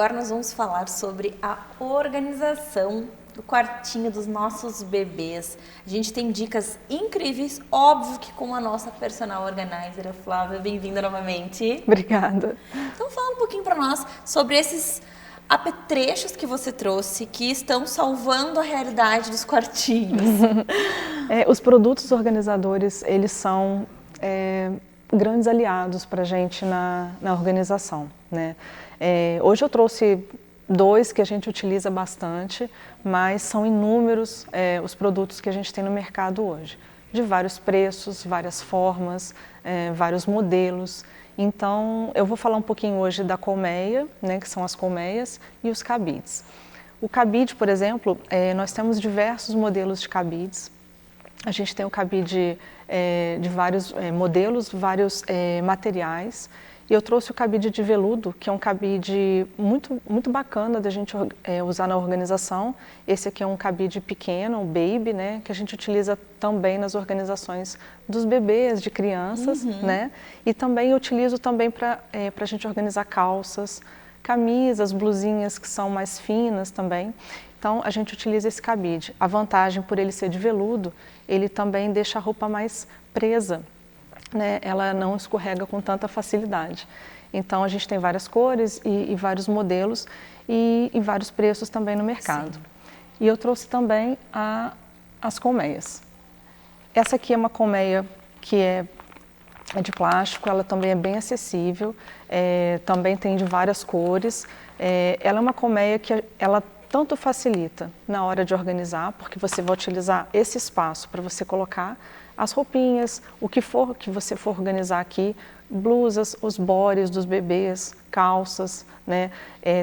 agora nós vamos falar sobre a organização do quartinho dos nossos bebês. A gente tem dicas incríveis, óbvio que com a nossa personal organizer, a Flávia. Bem-vinda novamente. Obrigada. Então fala um pouquinho para nós sobre esses apetrechos que você trouxe, que estão salvando a realidade dos quartinhos. Os produtos organizadores, eles são grandes aliados para a gente na organização, né? Hoje eu trouxe 2 que a gente utiliza bastante, mas são inúmeros os produtos que a gente tem no mercado hoje, de vários preços, várias formas, vários modelos. Então, eu vou falar um pouquinho hoje da colmeia, né, que são as colmeias, e os cabides. O cabide, por exemplo, nós temos diversos modelos de cabides. A gente tem o cabide de vários modelos, vários materiais. E eu trouxe o cabide de veludo, que é um cabide muito bacana da gente usar na organização. Esse aqui é um cabide pequeno, um baby, né, que a gente utiliza também nas organizações dos bebês, de crianças, né? E também eu utilizo também para a gente organizar calças, camisas, blusinhas que são mais finas também. Então a gente utiliza esse cabide. A vantagem por ele ser de veludo, ele também deixa a roupa mais presa, né? Ela não escorrega com tanta facilidade. Então a gente tem várias cores e vários modelos e vários preços também no mercado. Sim. E eu trouxe também as colmeias. Essa aqui é uma colmeia que é de plástico, ela também é bem acessível, também tem de várias cores. Ela é uma colmeia que ela tanto facilita na hora de organizar, porque você vai utilizar esse espaço para você colocar as roupinhas, o que for que você for organizar aqui, blusas, os bores dos bebês, calças, né?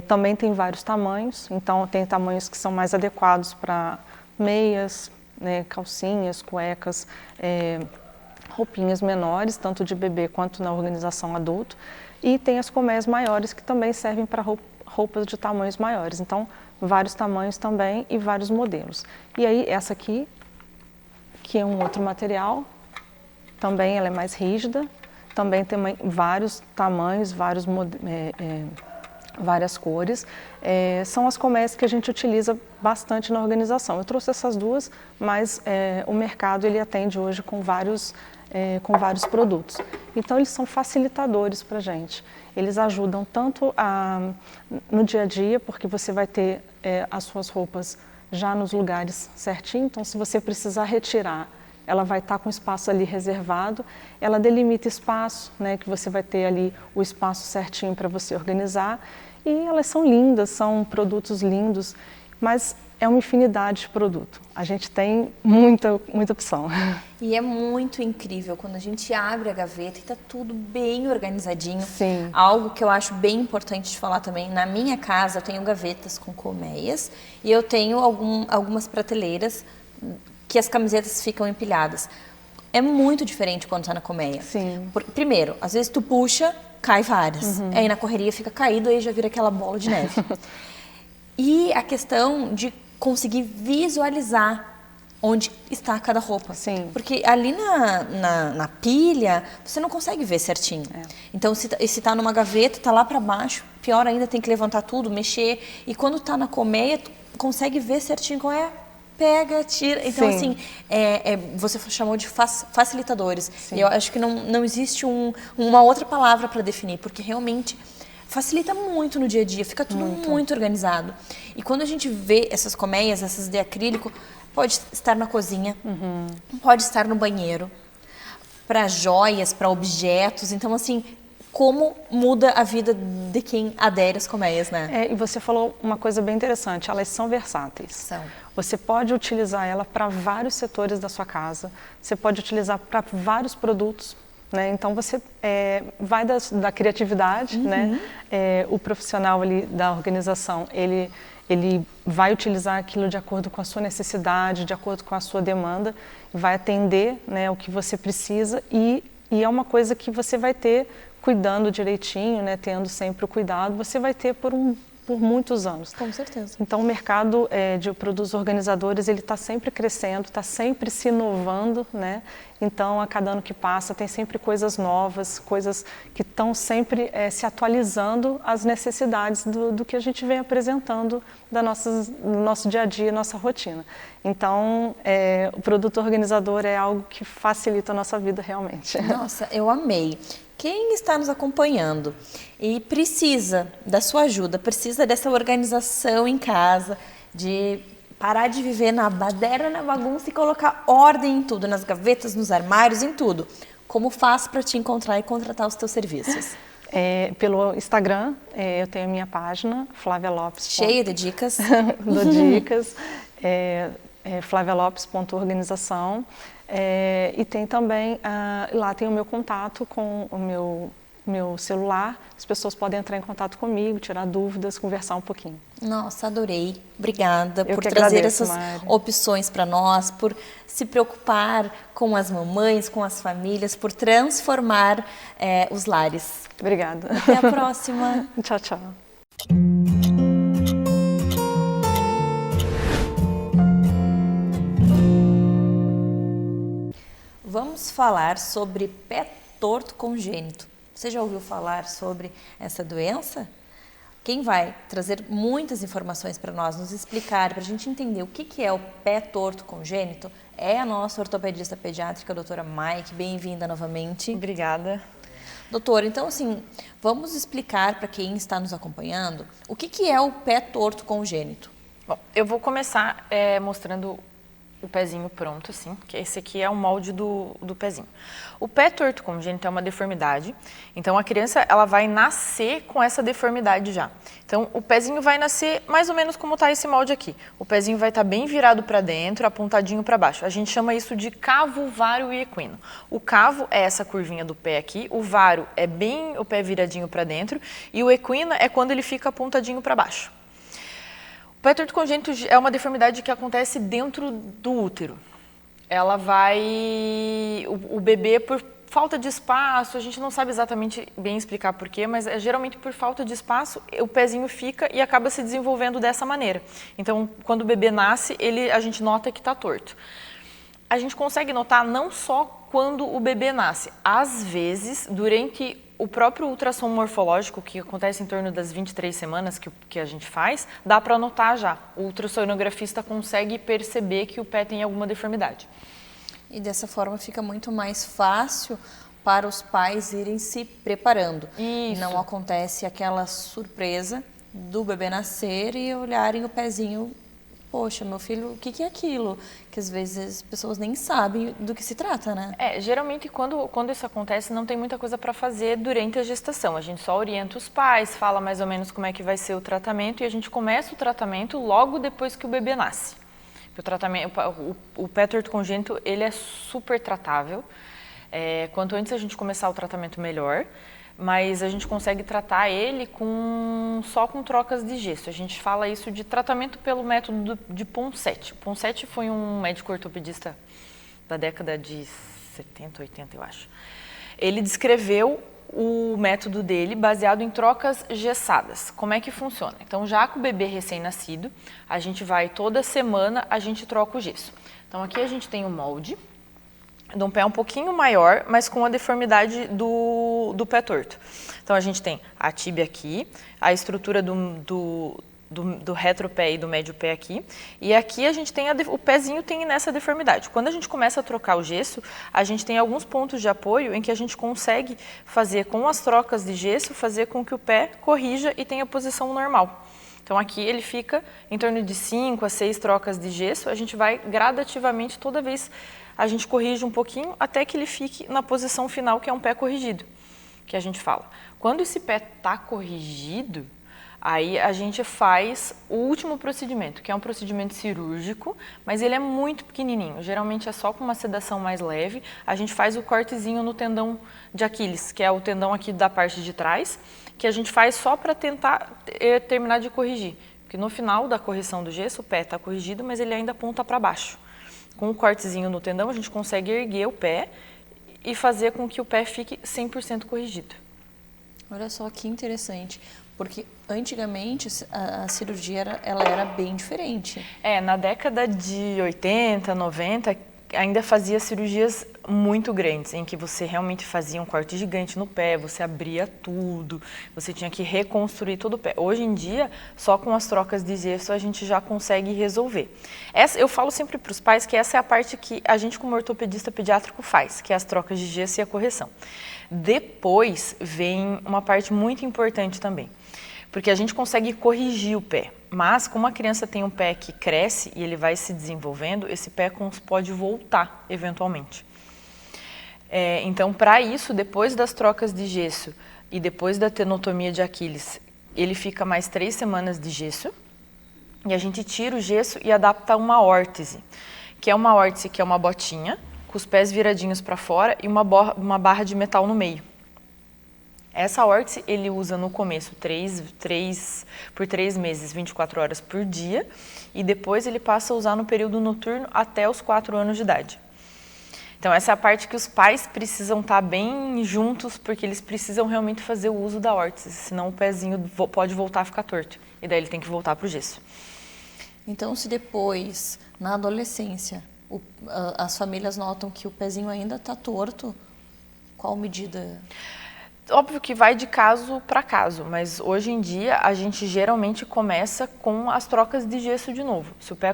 Também tem vários tamanhos, então tem tamanhos que são mais adequados para meias, né, calcinhas, cuecas, roupinhas menores, tanto de bebê quanto na organização adulto. E tem as colmeias maiores que também servem para roupas de tamanhos maiores, então vários tamanhos também e vários modelos. E aí essa aqui, que é um outro material, também ela é mais rígida, também tem vários tamanhos, várias cores. São as colmeias que a gente utiliza bastante na organização. Eu trouxe essas 2, mas o mercado ele atende hoje com vários produtos. Então eles são facilitadores para a gente. Eles ajudam tanto no dia a dia, porque você vai ter as suas roupas já nos lugares certinho, então se você precisar retirar, ela vai estar com espaço ali reservado, ela delimita espaço, né, que você vai ter ali o espaço certinho para você organizar, e elas são lindas, são produtos lindos, mas é uma infinidade de produto, a gente tem muita opção. E é muito incrível quando a gente abre a gaveta e está tudo bem organizadinho. Sim. Algo que eu acho bem importante de falar também, na minha casa eu tenho gavetas com colmeias e eu tenho algumas prateleiras que as camisetas ficam empilhadas. É muito diferente quando está na colmeia. Sim. Primeiro, às vezes tu puxa, cai várias. Aí na correria fica caído, aí já vira aquela bola de neve. E a questão de conseguir visualizar onde está cada roupa. Sim. Porque ali na pilha, você não consegue ver certinho. Então, se está numa gaveta, está lá para baixo, pior ainda, tem que levantar tudo, mexer. E quando está na colmeia, tu consegue ver certinho qual é. Pega, tira. Então, Sim. assim, você chamou de facilitadores. Sim. E eu acho que não existe uma outra palavra para definir, porque realmente facilita muito no dia a dia, fica tudo muito organizado. E quando a gente vê essas colmeias, essas de acrílico, pode estar na cozinha, pode estar no banheiro, para joias, para objetos. Então, assim, como muda a vida de quem adere às colmeias, né? E você falou uma coisa bem interessante, elas são versáteis. São. Você pode utilizar ela para vários setores da sua casa, você pode utilizar para vários produtos, né? Então você vai da criatividade, né? O profissional ali da organização, ele vai utilizar aquilo de acordo com a sua necessidade, de acordo com a sua demanda, vai atender, né, o que você precisa e é uma coisa que você vai ter cuidando direitinho, né, tendo sempre o cuidado, você vai ter por um por muitos anos. Com certeza. Então, o mercado de produtos organizadores, ele está sempre crescendo, está sempre se inovando, né? Então, a cada ano que passa, tem sempre coisas novas, coisas que estão sempre se atualizando às necessidades do que a gente vem apresentando do nosso dia a dia, nossa rotina. Então, o produto organizador é algo que facilita a nossa vida realmente. Nossa, eu amei. Quem está nos acompanhando e precisa da sua ajuda, precisa dessa organização em casa, de parar de viver na baderna, na bagunça e colocar ordem em tudo, nas gavetas, nos armários, em tudo. Como faz para te encontrar e contratar os teus serviços? Pelo Instagram, eu tenho a minha página, Flávia Lopes. Cheia de dicas. Dou dicas. flavialopes.organização. E tem também, lá tem o meu contato com o meu celular, as pessoas podem entrar em contato comigo, tirar dúvidas, conversar um pouquinho. Nossa, adorei. Obrigada por trazer agradeço, essas Mari. opções para nós, por se preocupar com as mamães, com as famílias, por transformar os lares. Obrigada. Até a próxima. Tchau, tchau. Vamos falar sobre pé torto congênito. Você já ouviu falar sobre essa doença? Quem vai trazer muitas informações para nós, nos explicar, para a gente entender o que é o pé torto congênito, é a nossa ortopedista pediátrica, a doutora Mike. Bem-vinda novamente. Obrigada. Doutora, então assim, vamos explicar para quem está nos acompanhando o que é o pé torto congênito. Bom, eu vou começar mostrando o pezinho pronto, assim, que esse aqui é o molde do pezinho. O pé torto congênito é uma deformidade, então a criança ela vai nascer com essa deformidade já. Então o pezinho vai nascer mais ou menos como está esse molde aqui. O pezinho vai estar bem virado para dentro, apontadinho para baixo. A gente chama isso de cavo, vário e equino. O cavo é essa curvinha do pé aqui, o vário é bem o pé viradinho para dentro e o equino é quando ele fica apontadinho para baixo. O pé torto congênito é uma deformidade que acontece dentro do útero. Ela vai... O bebê, por falta de espaço, a gente não sabe exatamente bem explicar porquê, mas geralmente por falta de espaço, o pezinho fica e acaba se desenvolvendo dessa maneira. Então, quando o bebê nasce, a gente nota que está torto. A gente consegue notar não só quando o bebê nasce, às vezes, durante o próprio ultrassom morfológico, que acontece em torno das 23 semanas que a gente faz, dá para notar já. O ultrassonografista consegue perceber que o pé tem alguma deformidade. E dessa forma fica muito mais fácil para os pais irem se preparando. Isso. Não acontece aquela surpresa do bebê nascer e olharem o pezinho. Poxa, meu filho, o que é aquilo? Que às vezes as pessoas nem sabem do que se trata, né? Geralmente quando isso acontece não tem muita coisa para fazer durante a gestação. A gente só orienta os pais, fala mais ou menos como é que vai ser o tratamento e a gente começa o tratamento logo depois que o bebê nasce. O pé torto congênito, ele é super tratável. Quanto antes a gente começar o tratamento, melhor. Mas a gente consegue tratar ele só com trocas de gesso. A gente fala isso de tratamento pelo método de Ponseti. Ponseti foi um médico ortopedista da década de 70, 80, eu acho. Ele descreveu o método dele baseado em trocas gessadas. Como é que funciona? Então, já com o bebê recém-nascido, a gente vai toda semana, a gente troca o gesso. Então, aqui a gente tem o molde de um pé um pouquinho maior, mas com a deformidade do pé torto. Então, a gente tem a tíbia aqui, a estrutura do retropé e do médio pé aqui, e aqui a gente tem o pezinho tem nessa deformidade. Quando a gente começa a trocar o gesso, a gente tem alguns pontos de apoio em que a gente consegue fazer, com as trocas de gesso, fazer com que o pé corrija e tenha a posição normal. Então, aqui ele fica em torno de 5 a 6 trocas de gesso, a gente vai gradativamente, toda vez a gente corrige um pouquinho, até que ele fique na posição final, que é um pé corrigido, que a gente fala. Quando esse pé está corrigido, aí a gente faz o último procedimento, que é um procedimento cirúrgico, mas ele é muito pequenininho, geralmente é só com uma sedação mais leve. A gente faz o cortezinho no tendão de Aquiles, que é o tendão aqui da parte de trás, que a gente faz só para tentar terminar de corrigir. Porque no final da correção do gesso, o pé está corrigido, mas ele ainda aponta para baixo. Com o cortezinho no tendão, a gente consegue erguer o pé e fazer com que o pé fique 100% corrigido. Olha só que interessante, Porque antigamente a cirurgia ela era bem diferente. Na década de 80, 90, ainda fazia cirurgias muito grandes, em que você realmente fazia um corte gigante no pé, você abria tudo, você tinha que reconstruir todo o pé. Hoje em dia, só com as trocas de gesso a gente já consegue resolver. Eu falo sempre para os pais que essa é a parte que a gente como ortopedista pediátrico faz, que é as trocas de gesso e a correção. Depois vem uma parte muito importante também, porque a gente consegue corrigir o pé. Mas, como a criança tem um pé que cresce e ele vai se desenvolvendo, esse pé pode voltar, eventualmente. Então, para isso, depois das trocas de gesso e depois da tenotomia de Aquiles, ele fica mais 3 semanas de gesso e a gente tira o gesso e adapta uma órtese, que é uma órtese que é uma botinha, com os pés viradinhos para fora e uma barra de metal no meio. Essa órtese ele usa no começo por 3 meses, 24 horas por dia, e depois ele passa a usar no período noturno até os 4 anos de idade. Então essa é a parte que os pais precisam estar bem juntos, porque eles precisam realmente fazer o uso da órtese, senão o pezinho pode voltar a ficar torto, e daí ele tem que voltar para o gesso. Então se depois, na adolescência, as famílias notam que o pezinho ainda está torto, qual medida? Óbvio que vai de caso para caso, mas hoje em dia a gente geralmente começa com as trocas de gesso de novo. Se o pé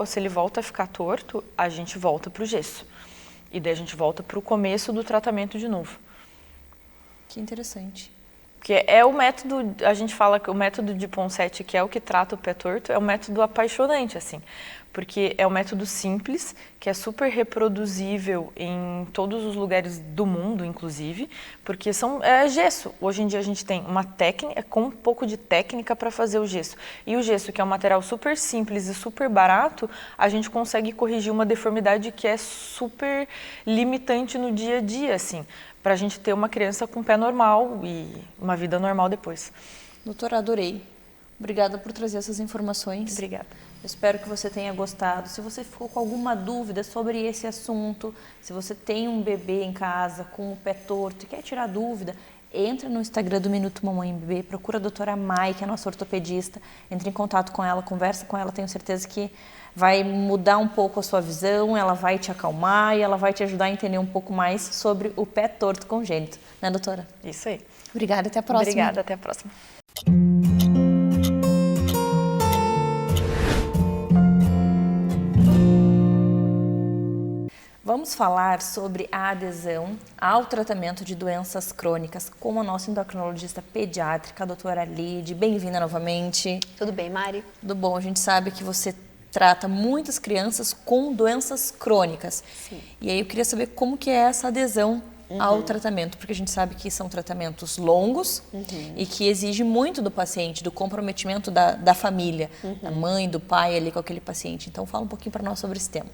se ele volta a ficar torto, a gente volta para o gesso. E daí a gente volta para o começo do tratamento de novo. Que interessante. Porque é o método, a gente fala que o método de Ponseti, que é o que trata o pé torto, é um método apaixonante, assim. Porque é um método simples, que é super reproduzível em todos os lugares do mundo, inclusive, porque é gesso. Hoje em dia a gente tem uma técnica, com um pouco de técnica para fazer o gesso. E o gesso, que é um material super simples e super barato, a gente consegue corrigir uma deformidade que é super limitante no dia a dia, assim, para a gente ter uma criança com pé normal e uma vida normal depois. Doutora, adorei. Obrigada por trazer essas informações. Obrigada. Eu espero que você tenha gostado. Se você ficou com alguma dúvida sobre esse assunto, se você tem um bebê em casa com o pé torto e quer tirar dúvida, entra no Instagram do Minuto Mamãe Bebê, procura a doutora Mai, que é a nossa ortopedista, entre em contato com ela, conversa com ela, tenho certeza que vai mudar um pouco a sua visão, ela vai te acalmar e ela vai te ajudar a entender um pouco mais sobre o pé torto congênito. Né, doutora? Isso aí. Obrigada, até a próxima. Obrigada, até a próxima. Vamos falar sobre a adesão ao tratamento de doenças crônicas com a nossa endocrinologista pediátrica, a doutora Lide. Bem-vinda novamente. Tudo bem, Mari? Tudo bom, a gente sabe que você trata muitas crianças com doenças crônicas. Sim. E aí eu queria saber como que é essa adesão ao tratamento, porque a gente sabe que são tratamentos longos e que exige muito do paciente, do comprometimento da família, da mãe, do pai ali com aquele paciente. Então fala um pouquinho para nós sobre esse tema.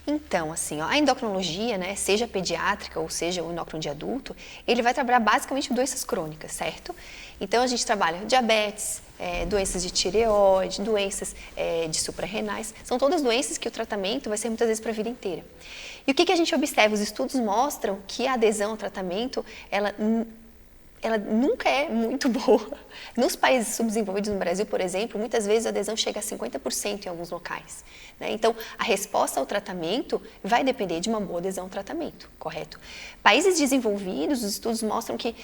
Então, assim, a endocrinologia, né, seja pediátrica ou seja o endócrino de adulto, ele vai trabalhar basicamente doenças crônicas, certo? Então, a gente trabalha diabetes, doenças de tireoide, doenças de suprarrenais, são todas doenças que o tratamento vai ser muitas vezes para a vida inteira. E o que a gente observa? Os estudos mostram que a adesão ao tratamento, ela nunca é muito boa. Nos países subdesenvolvidos, no Brasil, por exemplo, muitas vezes a adesão chega a 50% em alguns locais. Né? Então, a resposta ao tratamento vai depender de uma boa adesão ao tratamento, correto? Países desenvolvidos, os estudos mostram que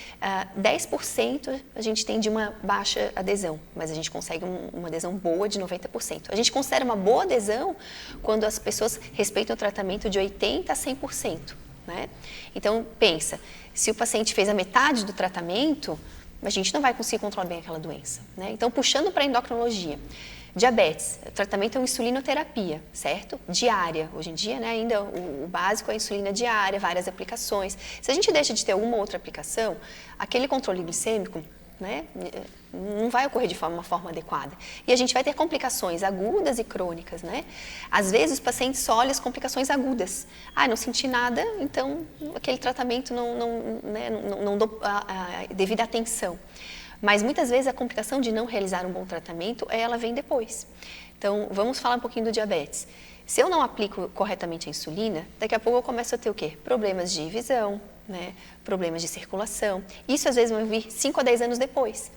10% a gente tem de uma baixa adesão, mas a gente consegue uma adesão boa de 90%. A gente considera uma boa adesão quando as pessoas respeitam o tratamento de 80% a 100%. Né? Então, pensa, se o paciente fez a metade do tratamento, a gente não vai conseguir controlar bem aquela doença. Né? Então, puxando para a endocrinologia, diabetes, o tratamento é uma insulinoterapia, certo? Diária. Hoje em dia, né, ainda o básico é a insulina diária, várias aplicações. Se a gente deixa de ter uma outra aplicação, aquele controle glicêmico, né, não vai ocorrer de uma forma adequada. E a gente vai ter complicações agudas e crônicas, né? Às vezes, os pacientes só olham as complicações agudas. Não senti nada, então aquele tratamento não dou a devida atenção. Mas muitas vezes a complicação de não realizar um bom tratamento, ela vem depois. Então, vamos falar um pouquinho do diabetes. Se eu não aplico corretamente a insulina, daqui a pouco eu começo a ter o quê? Problemas de visão, né? Problemas de circulação. Isso às vezes vai vir 5 a 10 anos depois.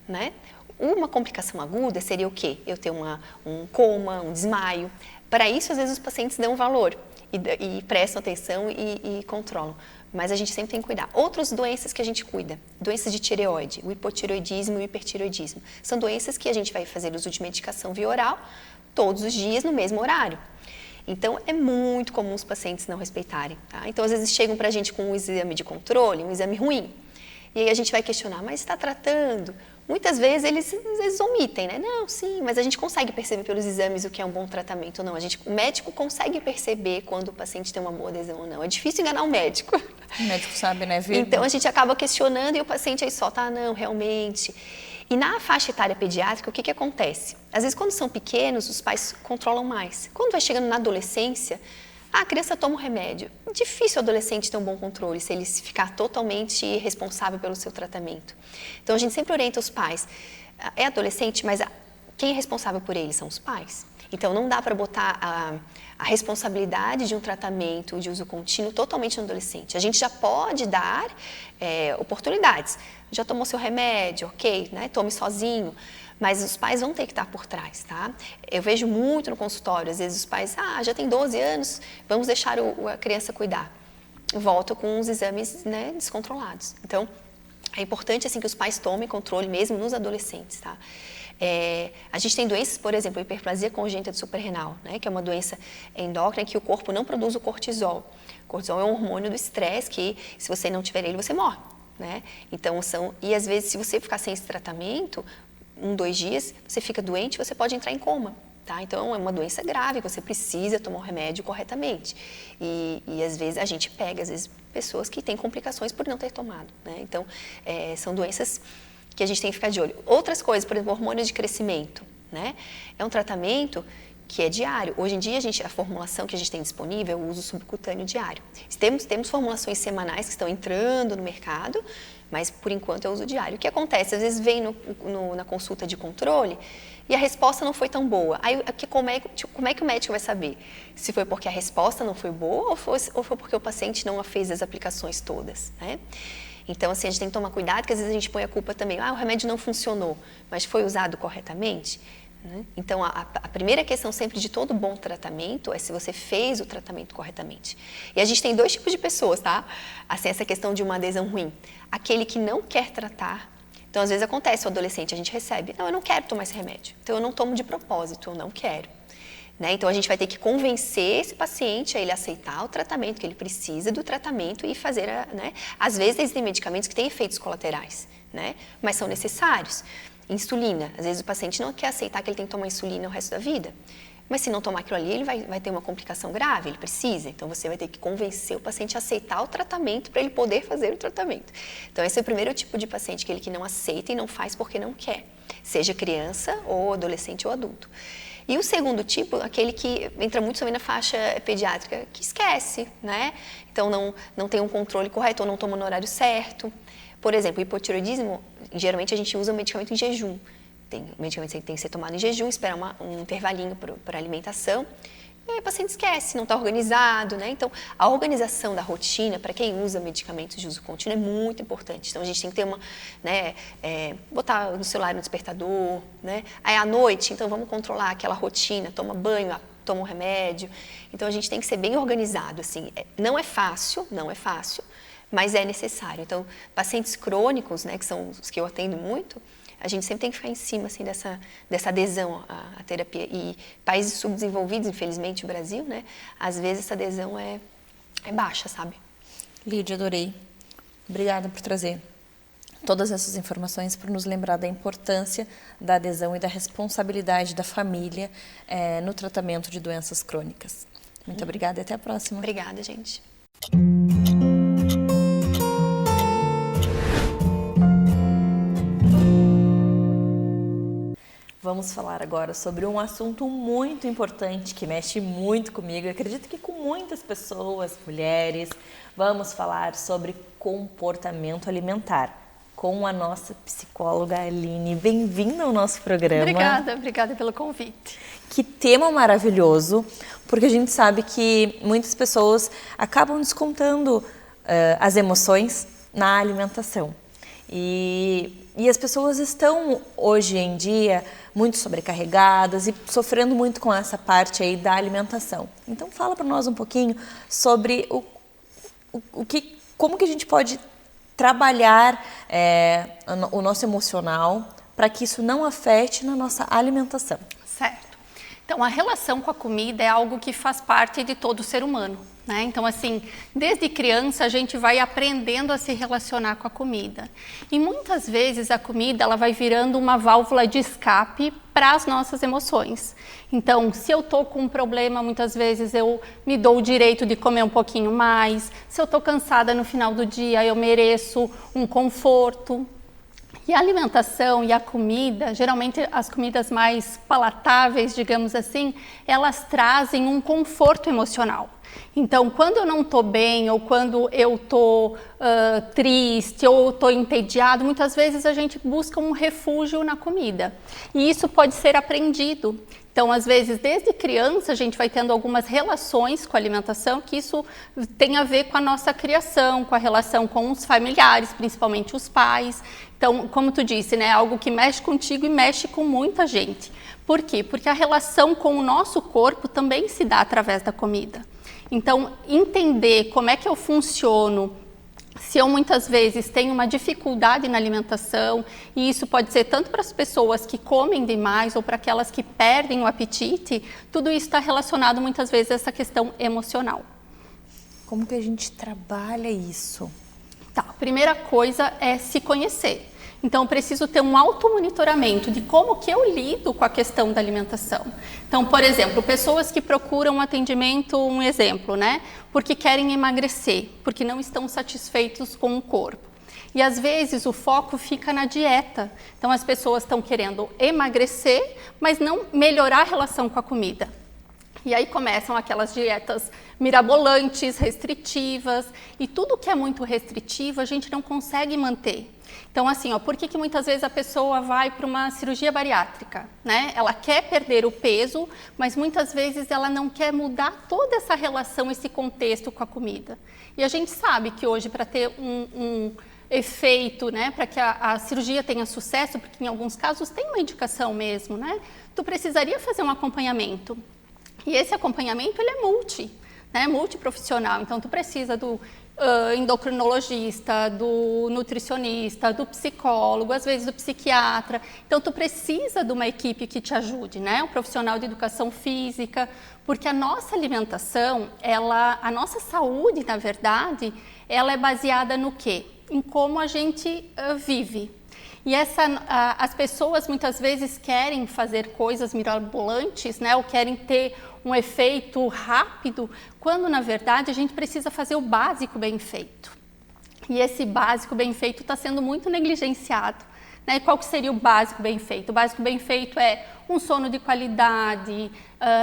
né? Uma complicação aguda seria o quê? Eu ter um coma, um desmaio. Para isso, às vezes, os pacientes dão valor e prestam atenção e controlam. Mas a gente sempre tem que cuidar. Outras doenças que a gente cuida, doenças de tireoide, o hipotireoidismo e o hipertireoidismo. São doenças que a gente vai fazer uso de medicação via oral todos os dias no mesmo horário. Então, é muito comum os pacientes não respeitarem. Tá? Então, às vezes chegam para a gente com um exame de controle, um exame ruim. E aí a gente vai questionar, mas está tratando? Muitas vezes eles omitem, né? Não, sim, mas a gente consegue perceber pelos exames o que é um bom tratamento ou não. O médico consegue perceber quando o paciente tem uma boa adesão ou não. É difícil enganar o médico. O médico sabe, né? Então a gente acaba questionando e o paciente aí só tá, não, realmente. E na faixa etária pediátrica, o que acontece? Às vezes, quando são pequenos, os pais controlam mais. Quando vai chegando na adolescência, a criança toma um remédio. Difícil o adolescente ter um bom controle se ele ficar totalmente responsável pelo seu tratamento. Então, a gente sempre orienta os pais. É adolescente, mas quem é responsável por ele são os pais. Então, não dá para botar a responsabilidade de um tratamento de uso contínuo totalmente no adolescente. A gente já pode dar oportunidades. Já tomou seu remédio, ok, né? Tome sozinho. Mas os pais vão ter que estar por trás, tá? Eu vejo muito no consultório, às vezes os pais, já tem 12 anos, vamos deixar a criança cuidar. Volta com os exames, né, descontrolados. Então, é importante assim que os pais tomem controle mesmo nos adolescentes, tá? A gente tem doenças, por exemplo, a hiperplasia congênita do suprarrenal, né, que é uma doença endócrina que o corpo não produz o cortisol. O cortisol é um hormônio do estresse que, se você não tiver ele, você morre, né? Então, e às vezes, se você ficar sem esse tratamento, 2 dias, você fica doente, você pode entrar em coma, tá? Então, é uma doença grave, você precisa tomar o remédio corretamente. E às vezes, a gente pega, às vezes, pessoas que têm complicações por não ter tomado, né? Então, são doenças que a gente tem que ficar de olho. Outras coisas, por exemplo, hormônio de crescimento, né? É um tratamento que é diário. Hoje em dia, a formulação que a gente tem disponível é o uso subcutâneo diário. Temos formulações semanais que estão entrando no mercado, mas por enquanto é uso diário. O que acontece? Às vezes vem na consulta de controle e a resposta não foi tão boa. Aí como é que o médico vai saber? Se foi porque a resposta não foi boa ou foi porque o paciente não fez as aplicações todas, né? Então, assim, a gente tem que tomar cuidado, porque às vezes a gente põe a culpa também. O remédio não funcionou, mas foi usado corretamente? Né? Então, a primeira questão sempre de todo bom tratamento é se você fez o tratamento corretamente. E a gente tem 2 tipos de pessoas, tá? Assim, essa questão de uma adesão ruim. Aquele que não quer tratar. Então, às vezes acontece, o adolescente, a gente recebe, não, eu não quero tomar esse remédio. Então, eu não tomo de propósito, eu não quero. Né? Então, a gente vai ter que convencer esse paciente a ele aceitar o tratamento, que ele precisa do tratamento e fazer, né? Às vezes, existem medicamentos que têm efeitos colaterais, né? Mas são necessários. Insulina, às vezes o paciente não quer aceitar que ele tem que tomar insulina o resto da vida, mas se não tomar aquilo ali, ele vai ter uma complicação grave, ele precisa. Então, você vai ter que convencer o paciente a aceitar o tratamento para ele poder fazer o tratamento. Então, esse é o primeiro tipo de paciente, aquele que não aceita e não faz porque não quer, seja criança ou adolescente ou adulto. E o segundo tipo, aquele que entra muito também na faixa pediátrica, que esquece, né? Então, não tem um controle correto ou não toma no horário certo. Por exemplo, o hipotireoidismo, geralmente a gente usa o medicamento em jejum. O medicamento tem que ser tomado em jejum, esperar um intervalinho para alimentação. E aí o paciente esquece, não está organizado, né? Então, a organização da rotina, para quem usa medicamentos de uso contínuo, é muito importante. Então, a gente tem que ter botar no celular no despertador, né? Aí, à noite, então, vamos controlar aquela rotina, toma banho, toma um remédio. Então, a gente tem que ser bem organizado, assim. Não é fácil, mas é necessário. Então, pacientes crônicos, né, que são os que eu atendo muito, a gente sempre tem que ficar em cima assim, dessa adesão à terapia. E países subdesenvolvidos, infelizmente o Brasil, né, às vezes essa adesão é baixa, sabe? Lídia, adorei. Obrigada por trazer todas essas informações, por nos lembrar da importância da adesão e da responsabilidade da família no tratamento de doenças crônicas. Muito obrigada e até a próxima. Obrigada, gente. Vamos falar agora sobre um assunto muito importante que mexe muito comigo, eu acredito que com muitas pessoas, mulheres. Vamos falar sobre comportamento alimentar com a nossa psicóloga Aline. Bem-vinda ao nosso programa. Obrigada pelo convite. Que tema maravilhoso, porque a gente sabe que muitas pessoas acabam descontando as emoções na alimentação. E as pessoas estão, hoje em dia, muito sobrecarregadas e sofrendo muito com essa parte aí da alimentação. Então, fala para nós um pouquinho sobre como que a gente pode trabalhar o nosso emocional para que isso não afete na nossa alimentação. Certo. Então, a relação com a comida é algo que faz parte de todo ser humano, né? Então, assim, desde criança a gente vai aprendendo a se relacionar com a comida. E muitas vezes a comida ela vai virando uma válvula de escape para as nossas emoções. Então, se eu estou com um problema, muitas vezes eu me dou o direito de comer um pouquinho mais. Se eu estou cansada no final do dia, eu mereço um conforto. E a alimentação e a comida, geralmente as comidas mais palatáveis, digamos assim, elas trazem um conforto emocional. Então, quando eu não estou bem, ou quando eu estou triste, ou estou entediado, muitas vezes a gente busca um refúgio na comida. E isso pode ser aprendido. Então, às vezes, desde criança, a gente vai tendo algumas relações com a alimentação, que isso tem a ver com a nossa criação, com a relação com os familiares, principalmente os pais. Então, como tu disse, né, algo que mexe contigo e mexe com muita gente. Por quê? Porque a relação com o nosso corpo também se dá através da comida. Então, entender como é que eu funciono, se eu muitas vezes tenho uma dificuldade na alimentação, e isso pode ser tanto para as pessoas que comem demais ou para aquelas que perdem o apetite, tudo isso está relacionado muitas vezes a essa questão emocional. Como que a gente trabalha isso? Tá, a primeira coisa é se conhecer. Então, eu preciso ter um automonitoramento de como que eu lido com a questão da alimentação. Então, por exemplo, pessoas que procuram um atendimento, um exemplo, né? Porque querem emagrecer, porque não estão satisfeitos com o corpo. E às vezes o foco fica na dieta. Então, as pessoas estão querendo emagrecer, mas não melhorar a relação com a comida. E aí começam aquelas dietas mirabolantes, restritivas, e tudo que é muito restritivo a gente não consegue manter. Então, assim, por que muitas vezes a pessoa vai para uma cirurgia bariátrica, né? Ela quer perder o peso, mas muitas vezes ela não quer mudar toda essa relação, esse contexto com a comida. E a gente sabe que hoje, para ter um efeito, né, para que a cirurgia tenha sucesso, porque em alguns casos tem uma indicação mesmo, né? Tu precisaria fazer um acompanhamento. E esse acompanhamento, ele é multiprofissional. Então, tu precisa do endocrinologista, do nutricionista, do psicólogo, às vezes do psiquiatra. Então, tu precisa de uma equipe que te ajude, né? Um profissional de educação física, porque a nossa alimentação, a nossa saúde, na verdade, ela é baseada no quê? Em como a gente vive. E as pessoas muitas vezes querem fazer coisas mirabolantes, né? Ou querem ter um efeito rápido, quando na verdade a gente precisa fazer o básico bem feito. E esse básico bem feito está sendo muito negligenciado, né? Qual que seria o básico bem feito? O básico bem feito é um sono de qualidade,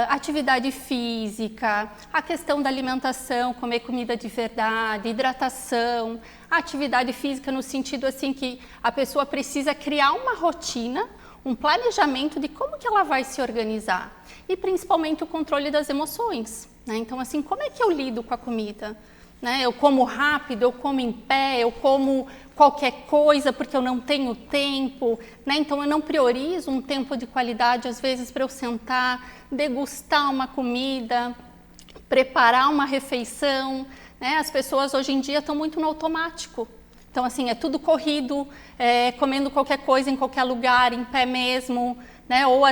atividade física, a questão da alimentação, comer comida de verdade, hidratação, atividade física no sentido assim que a pessoa precisa criar uma rotina, um planejamento de como que ela vai se organizar e principalmente o controle das emoções, né? Então, assim, como é que eu lido com a comida? Né? Eu como rápido, eu como em pé, eu como qualquer coisa porque eu não tenho tempo, né? Então eu não priorizo um tempo de qualidade às vezes para eu sentar, degustar uma comida, preparar uma refeição, né? As pessoas hoje em dia estão muito no automático. Então, assim, é tudo corrido, comendo qualquer coisa em qualquer lugar, em pé mesmo, né? Ou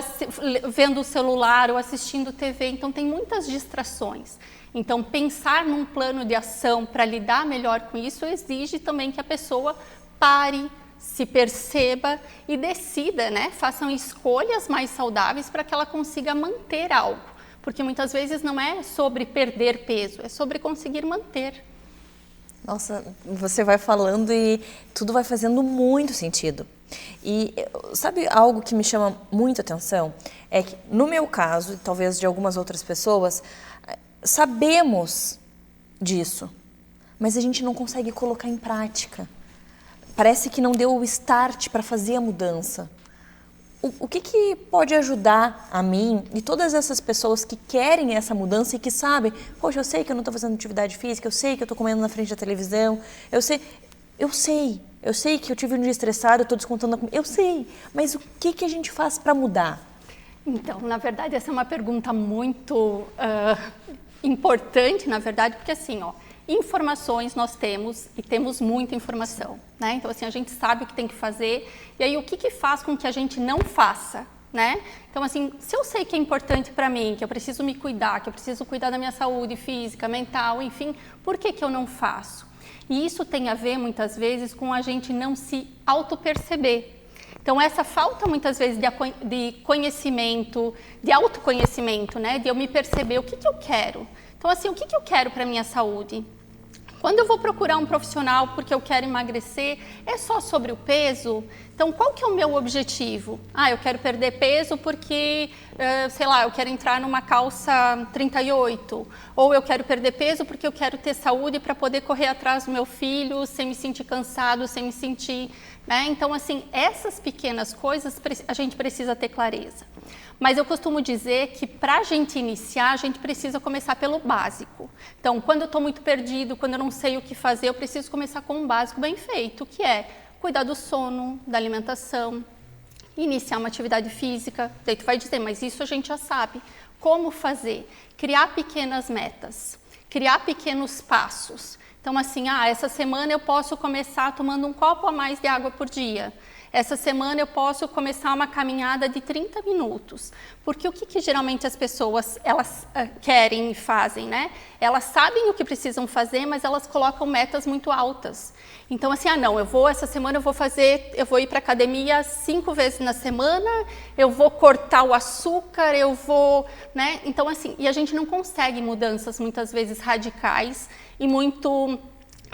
vendo o celular ou assistindo TV. Então, tem muitas distrações. Então, pensar num plano de ação para lidar melhor com isso exige também que a pessoa pare, se perceba e decida, né? Façam escolhas mais saudáveis para que ela consiga manter algo. Porque muitas vezes não é sobre perder peso, é sobre conseguir manter. Nossa, você vai falando e tudo vai fazendo muito sentido. E sabe algo que me chama muita atenção? É que no meu caso, e talvez de algumas outras pessoas, sabemos disso, mas a gente não consegue colocar em prática. Parece que não deu o start para fazer a mudança. O que pode ajudar a mim e todas essas pessoas que querem essa mudança e que sabem, poxa, eu sei que eu não estou fazendo atividade física, eu sei que eu estou comendo na frente da televisão, eu Eu sei que eu tive um dia estressado, eu estou descontando a comida. Eu sei, mas o que a gente faz para mudar? Então, na verdade, essa é uma pergunta muito importante, na verdade, porque assim, ó, informações nós temos e temos muita informação, né? Então, assim, a gente sabe o que tem que fazer e aí o que faz com que a gente não faça, né? Então, assim, se eu sei que é importante para mim, que eu preciso me cuidar, que eu preciso cuidar da minha saúde física, mental, enfim, por que eu não faço? E isso tem a ver, muitas vezes, com a gente não se auto-perceber. Então, essa falta, muitas vezes, de conhecimento, de autoconhecimento, né? De eu me perceber o que eu quero. Então, assim, o que eu quero para a minha saúde? Quando eu vou procurar um profissional porque eu quero emagrecer, é só sobre o peso? Então, qual que é o meu objetivo? Ah, eu quero perder peso porque, sei lá, eu quero entrar numa calça 38. Ou eu quero perder peso porque eu quero ter saúde para poder correr atrás do meu filho sem me sentir cansado, sem me sentir... Né? Então, assim, essas pequenas coisas a gente precisa ter clareza. Mas eu costumo dizer que para a gente iniciar, a gente precisa começar pelo básico. Então, quando eu estou muito perdido, quando eu não sei o que fazer, eu preciso começar com um básico bem feito, que é cuidar do sono, da alimentação, iniciar uma atividade física. Daí tu vai dizer, mas isso a gente já sabe. Como fazer? Criar pequenas metas, criar pequenos passos. Então, assim, essa semana eu posso começar tomando um copo a mais de água por dia. Essa semana eu posso começar uma caminhada de 30 minutos. Porque o que geralmente as pessoas elas querem e fazem, né? Elas sabem o que precisam fazer, mas elas colocam metas muito altas. Então, assim, não, essa semana eu vou ir para a academia 5 vezes na semana, eu vou cortar o açúcar, né? Então, assim, e a gente não consegue mudanças muitas vezes radicais e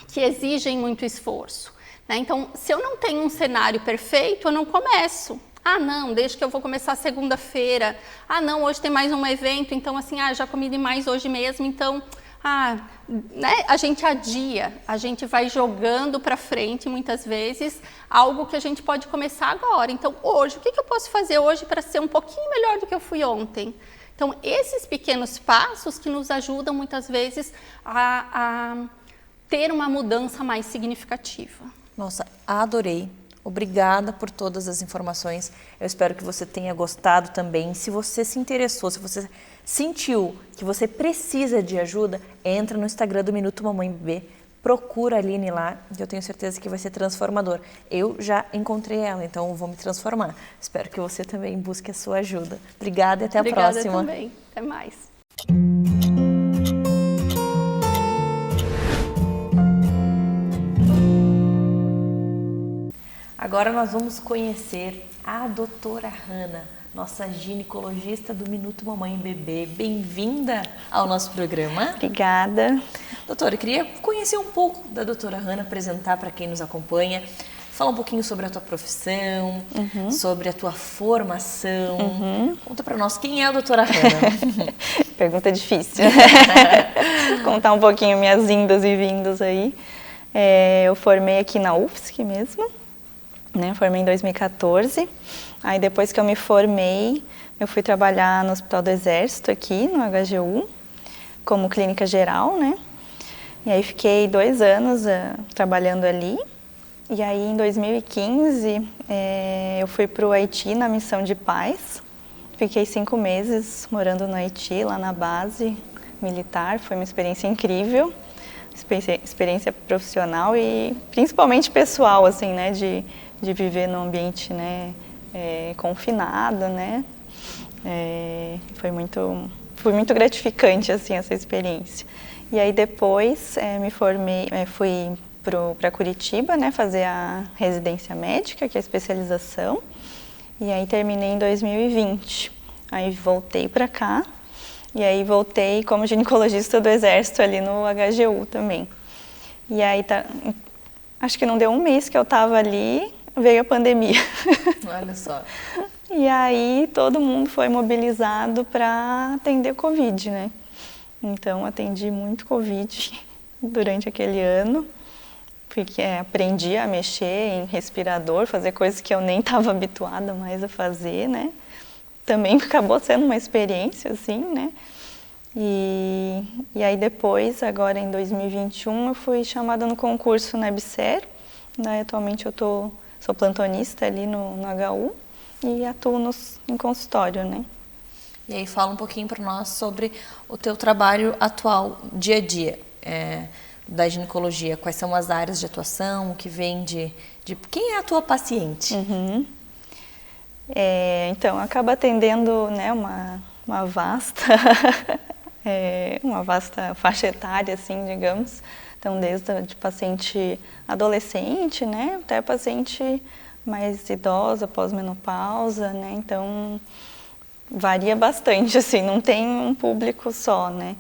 que exigem muito esforço. Né? Então, se eu não tenho um cenário perfeito, eu não começo. Não, desde que eu vou começar segunda-feira. Não, hoje tem mais um evento, então assim, já comi demais hoje mesmo, então, né? A gente adia, a gente vai jogando para frente muitas vezes algo que a gente pode começar agora. Então, hoje, o que eu posso fazer hoje para ser um pouquinho melhor do que eu fui ontem? Então, esses pequenos passos que nos ajudam muitas vezes a ter uma mudança mais significativa. Nossa, adorei. Obrigada por todas as informações. Eu espero que você tenha gostado também. Se você se interessou, se você sentiu que você precisa de ajuda, entra no Instagram do Minuto Mamãe Bebê, procura a Aline lá, que eu tenho certeza que vai ser transformador. Eu já encontrei ela, então eu vou me transformar. Espero que você também busque a sua ajuda. Obrigada e até a próxima. Obrigada também. Até mais. Agora nós vamos conhecer a doutora Hanna, nossa ginecologista do Minuto Mamãe Bebê. Bem-vinda ao nosso programa. Obrigada. Doutora, eu queria conhecer um pouco da doutora Hanna, apresentar para quem nos acompanha, falar um pouquinho sobre a tua profissão, sobre a tua formação. Conta para nós quem é a doutora Hanna. Pergunta difícil. Contar um pouquinho minhas indas e vindas aí. Eu formei aqui na UFSC mesmo, né? Formei em 2014. Aí depois que eu me formei, eu fui trabalhar no Hospital do Exército aqui, no HGU, como clínica geral, né? E aí fiquei 2 anos trabalhando ali. E aí em 2015 eu fui para o Haiti na missão de paz. Fiquei 5 meses morando no Haiti, lá na base militar. Foi uma experiência incrível, experiência profissional e principalmente pessoal, assim, né? De viver num ambiente, né, confinado, né? Foi muito gratificante, assim, essa experiência. E aí depois me formei, fui para Curitiba, né, fazer a residência médica, que é a especialização. E aí terminei em 2020. Aí voltei para cá. E aí voltei como ginecologista do Exército ali no HGU também. E aí acho que não deu 1 mês que eu estava ali, veio a pandemia. Olha só. E aí todo mundo foi mobilizado para atender Covid, né? Então atendi muito Covid durante aquele ano. Porque aprendi a mexer em respirador, fazer coisas que eu nem estava habituada mais a fazer, né? Também acabou sendo uma experiência, assim, né? E aí depois, agora em 2021, eu fui chamada no concurso na EBSER, Daí, atualmente eu sou plantonista ali no HU e atuo em consultório, né? E aí fala um pouquinho para nós sobre o teu trabalho atual, dia a dia, da ginecologia. Quais são as áreas de atuação, o que vem de quem é a tua paciente? Então, acaba atendendo, né, uma vasta, uma vasta faixa etária, assim, digamos. Então, desde de paciente adolescente, né, até paciente mais idosa, pós-menopausa, né, então varia bastante, assim, não tem um público só, né.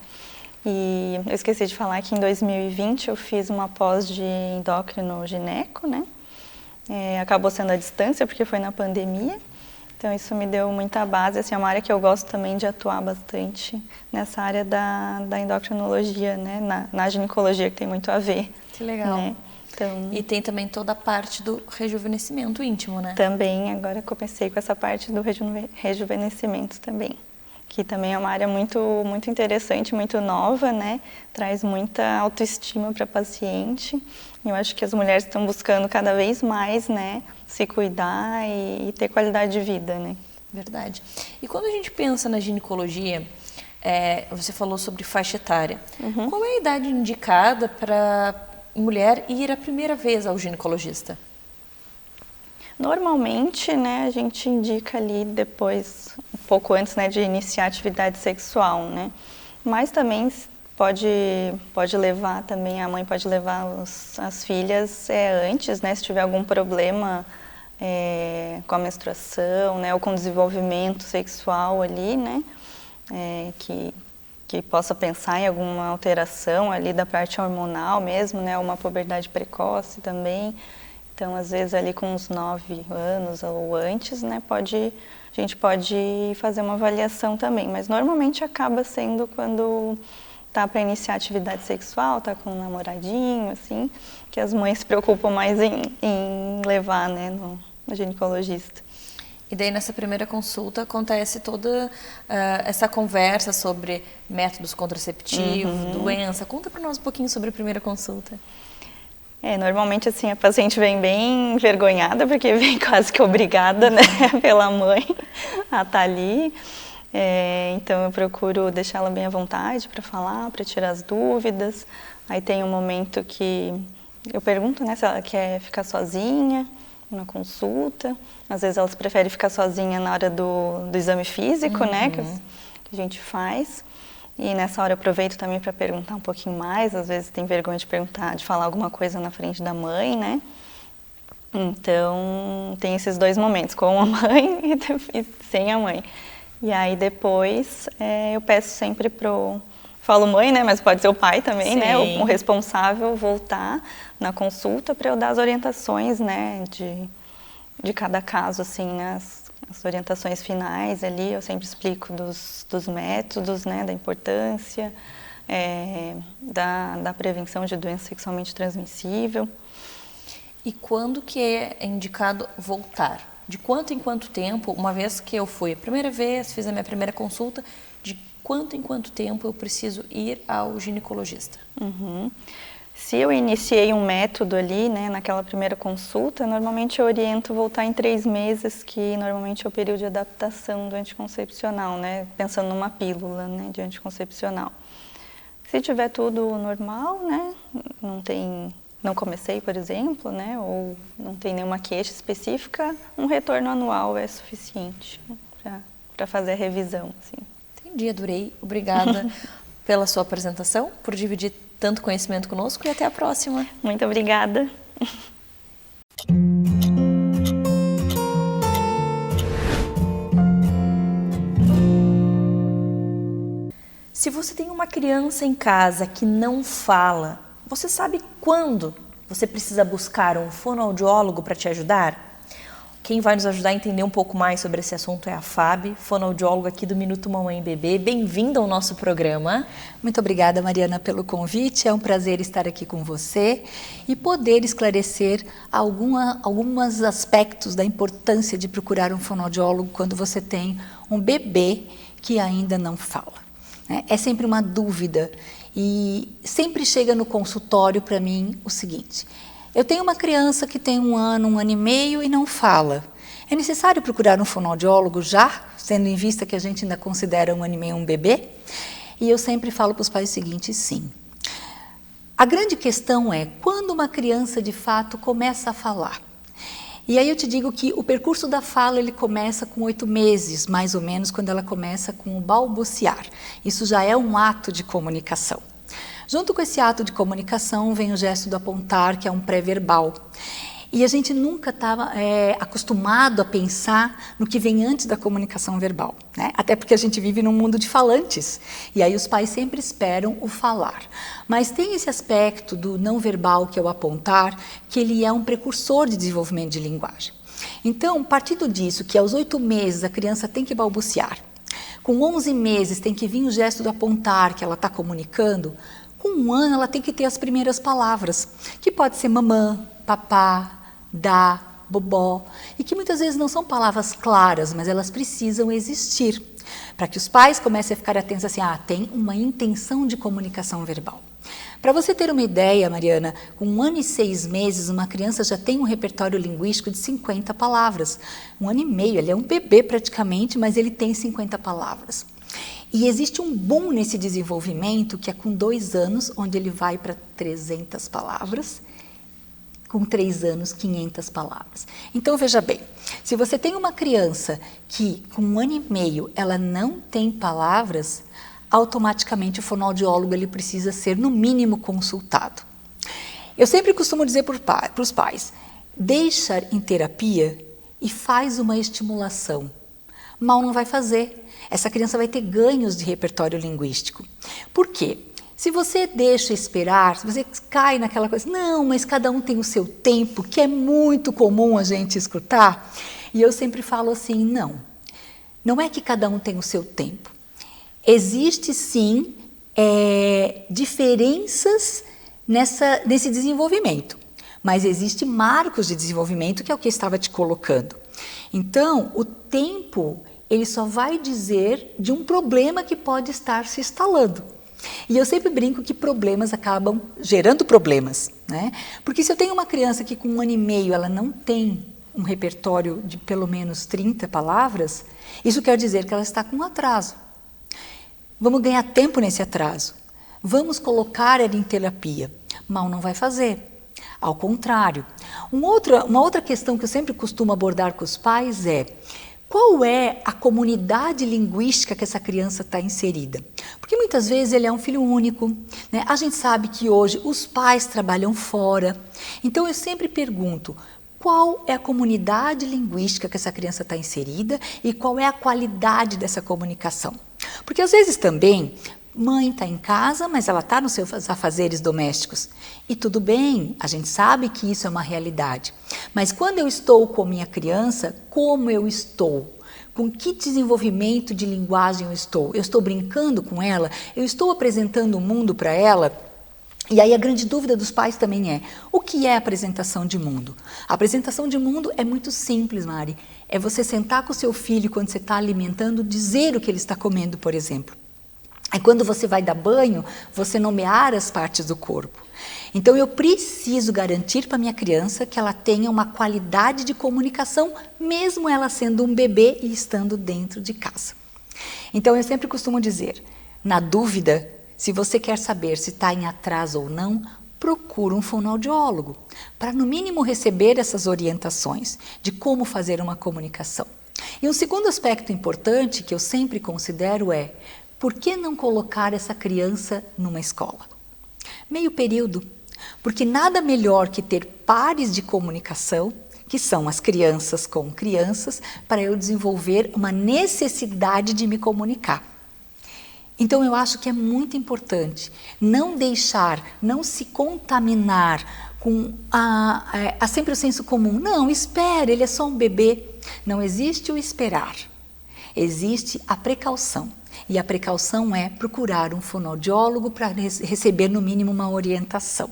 E eu esqueci de falar que em 2020 eu fiz uma pós de endócrino gineco, né, acabou sendo à distância porque foi na pandemia, então isso me deu muita base, assim, é uma área que eu gosto também de atuar bastante nessa área da endocrinologia, né, na ginecologia, que tem muito a ver. Que legal. Né? Então, e tem também toda a parte do rejuvenescimento íntimo, né? Também, agora comecei com essa parte do rejuvenescimento também, que também é uma área muito, muito interessante, muito nova, né? Traz muita autoestima para a paciente. Eu acho que as mulheres estão buscando cada vez mais, né, se cuidar e ter qualidade de vida, né? Verdade. E quando a gente pensa na ginecologia, você falou sobre faixa etária. Qual é a idade indicada para mulher ir a primeira vez ao ginecologista? Normalmente, né, a gente indica ali depois, um pouco antes, né, de iniciar a atividade sexual, né? Mas também pode levar também, a mãe pode levar as filhas antes, né, se tiver algum problema com a menstruação, né, ou com o desenvolvimento sexual ali, né, que possa pensar em alguma alteração ali da parte hormonal mesmo, né, uma puberdade precoce também. Então, às vezes ali com uns 9 anos ou antes, né, a gente pode fazer uma avaliação também, mas normalmente acaba sendo quando tá para iniciar a atividade sexual, tá com um namoradinho, assim, que as mães se preocupam mais em levar, né, no ginecologista. E daí nessa primeira consulta acontece toda essa conversa sobre métodos contraceptivos, doença. Conta para nós um pouquinho sobre a primeira consulta. Normalmente assim a paciente vem bem envergonhada, porque vem quase que obrigada, né, pela mãe a estar ali. Então eu procuro deixá-la bem à vontade para falar, para tirar as dúvidas. Aí tem um momento que eu pergunto, né, se ela quer ficar sozinha na consulta. Às vezes elas preferem ficar sozinha na hora do exame físico, né, que a gente faz. E nessa hora eu aproveito também para perguntar um pouquinho mais. Às vezes tem vergonha de falar alguma coisa na frente da mãe, né. Então tem esses dois momentos, com a mãe e sem a mãe. E aí depois eu peço sempre falo mãe, né, mas pode ser o pai também, né, o responsável voltar na consulta para eu dar as orientações, né, de cada caso, assim, né, as orientações finais ali, eu sempre explico dos métodos, né, da importância, da prevenção de doença sexualmente transmissível. E quando que é indicado voltar? De quanto em quanto tempo, uma vez que eu fui a primeira vez, fiz a minha primeira consulta, de quanto em quanto tempo eu preciso ir ao ginecologista? Se eu iniciei um método ali, né, naquela primeira consulta, normalmente eu oriento voltar em 3 meses, que normalmente é o período de adaptação do anticoncepcional, né, pensando numa pílula, né, de anticoncepcional. Se tiver tudo normal, né, não comecei, por exemplo, né, ou não tem nenhuma queixa específica, um retorno anual é suficiente para fazer a revisão, assim. Entendi, adorei. Obrigada pela sua apresentação, por dividir tanto conhecimento conosco e até a próxima. Muito obrigada. Se você tem uma criança em casa que não fala, você sabe quando você precisa buscar um fonoaudiólogo para te ajudar? Quem vai nos ajudar a entender um pouco mais sobre esse assunto é a Fábio, fonoaudióloga aqui do Minuto Mamãe e Bebê. Bem-vinda ao nosso programa. Muito obrigada, Mariana, pelo convite. É um prazer estar aqui com você e poder esclarecer alguns aspectos da importância de procurar um fonoaudiólogo quando você tem um bebê que ainda não fala. É sempre uma dúvida e sempre chega no consultório para mim o seguinte: Eu tenho uma criança que tem 1 ano, 1 ano e meio e não fala. É necessário procurar um fonoaudiólogo já, tendo em vista que a gente ainda considera 1 ano e meio um bebê? E eu sempre falo para os pais o seguinte, sim. A grande questão é quando uma criança de fato começa a falar. E aí eu te digo que o percurso da fala ele começa com 8 meses, mais ou menos, quando ela começa com o balbuciar. Isso já é um ato de comunicação. Junto com esse ato de comunicação vem o gesto do apontar, que é um pré-verbal. E a gente nunca estava acostumado a pensar no que vem antes da comunicação verbal, né? Até porque a gente vive num mundo de falantes, e aí os pais sempre esperam o falar. Mas tem esse aspecto do não verbal, que é o apontar, que ele é um precursor de desenvolvimento de linguagem. Então, partindo disso, que aos 8 meses a criança tem que balbuciar, com 11 meses tem que vir o gesto do apontar, que ela está comunicando, com 1 ano ela tem que ter as primeiras palavras, que pode ser mamã, papá, dá, bobó, e que muitas vezes não são palavras claras, mas elas precisam existir, para que os pais comecem a ficar atentos assim, tem uma intenção de comunicação verbal. Para você ter uma ideia, Mariana, com 1 ano e 6 meses, uma criança já tem um repertório linguístico de 50 palavras. 1 ano e meio, ele é um bebê praticamente, mas ele tem 50 palavras. E existe um boom nesse desenvolvimento, que é com 2 anos, onde ele vai para 300 palavras, com 3 anos, 500 palavras. Então, veja bem, se você tem uma criança que, com 1 ano e meio, ela não tem palavras, automaticamente o fonoaudiólogo ele precisa ser, no mínimo, consultado. Eu sempre costumo dizer para os pais, deixa em terapia e faz uma estimulação. Mal não vai fazer. Essa criança vai ter ganhos de repertório linguístico. Por quê? Se você deixa esperar, se você cai naquela coisa, não, mas cada um tem o seu tempo, que é muito comum a gente escutar, e eu sempre falo assim, não é que cada um tem o seu tempo. Existe sim diferenças nesse desenvolvimento, mas existe marcos de desenvolvimento, que é o que eu estava te colocando. Então, o tempo, ele só vai dizer de um problema que pode estar se instalando. E eu sempre brinco que problemas acabam gerando problemas, né? Porque se eu tenho uma criança que com 1 ano e meio ela não tem um repertório de pelo menos 30 palavras, isso quer dizer que ela está com um atraso. Vamos ganhar tempo nesse atraso. Vamos colocar ela em terapia. Mal não vai fazer. Ao contrário. Uma outra questão que eu sempre costumo abordar com os pais é: qual é a comunidade linguística que essa criança está inserida? Porque muitas vezes ele é um filho único, né? A gente sabe que hoje os pais trabalham fora. Então eu sempre pergunto, qual é a comunidade linguística que essa criança está inserida e qual é a qualidade dessa comunicação? Porque às vezes também, mãe está em casa, mas ela está nos seus afazeres domésticos. E tudo bem, a gente sabe que isso é uma realidade. Mas quando eu estou com a minha criança, como eu estou? Com que desenvolvimento de linguagem eu estou? Eu estou brincando com ela? Eu estou apresentando o mundo para ela? E aí a grande dúvida dos pais também é, o que é apresentação de mundo? A apresentação de mundo é muito simples, Mari. É você sentar com o seu filho quando você está alimentando, dizer o que ele está comendo, por exemplo. Aí quando você vai dar banho, você nomear as partes do corpo. Então eu preciso garantir para minha criança que ela tenha uma qualidade de comunicação, mesmo ela sendo um bebê e estando dentro de casa. Então eu sempre costumo dizer, na dúvida, se você quer saber se está em atraso ou não, procura um fonoaudiólogo, para no mínimo receber essas orientações de como fazer uma comunicação. E um segundo aspecto importante que eu sempre considero é, por que não colocar essa criança numa escola? Meio período, porque nada melhor que ter pares de comunicação, que são as crianças com crianças, para eu desenvolver uma necessidade de me comunicar. Então eu acho que é muito importante não deixar, não se contaminar com sempre o senso comum. Não, espere, ele é só um bebê. Não existe o esperar, existe a precaução. E a precaução é procurar um fonoaudiólogo para receber no mínimo uma orientação.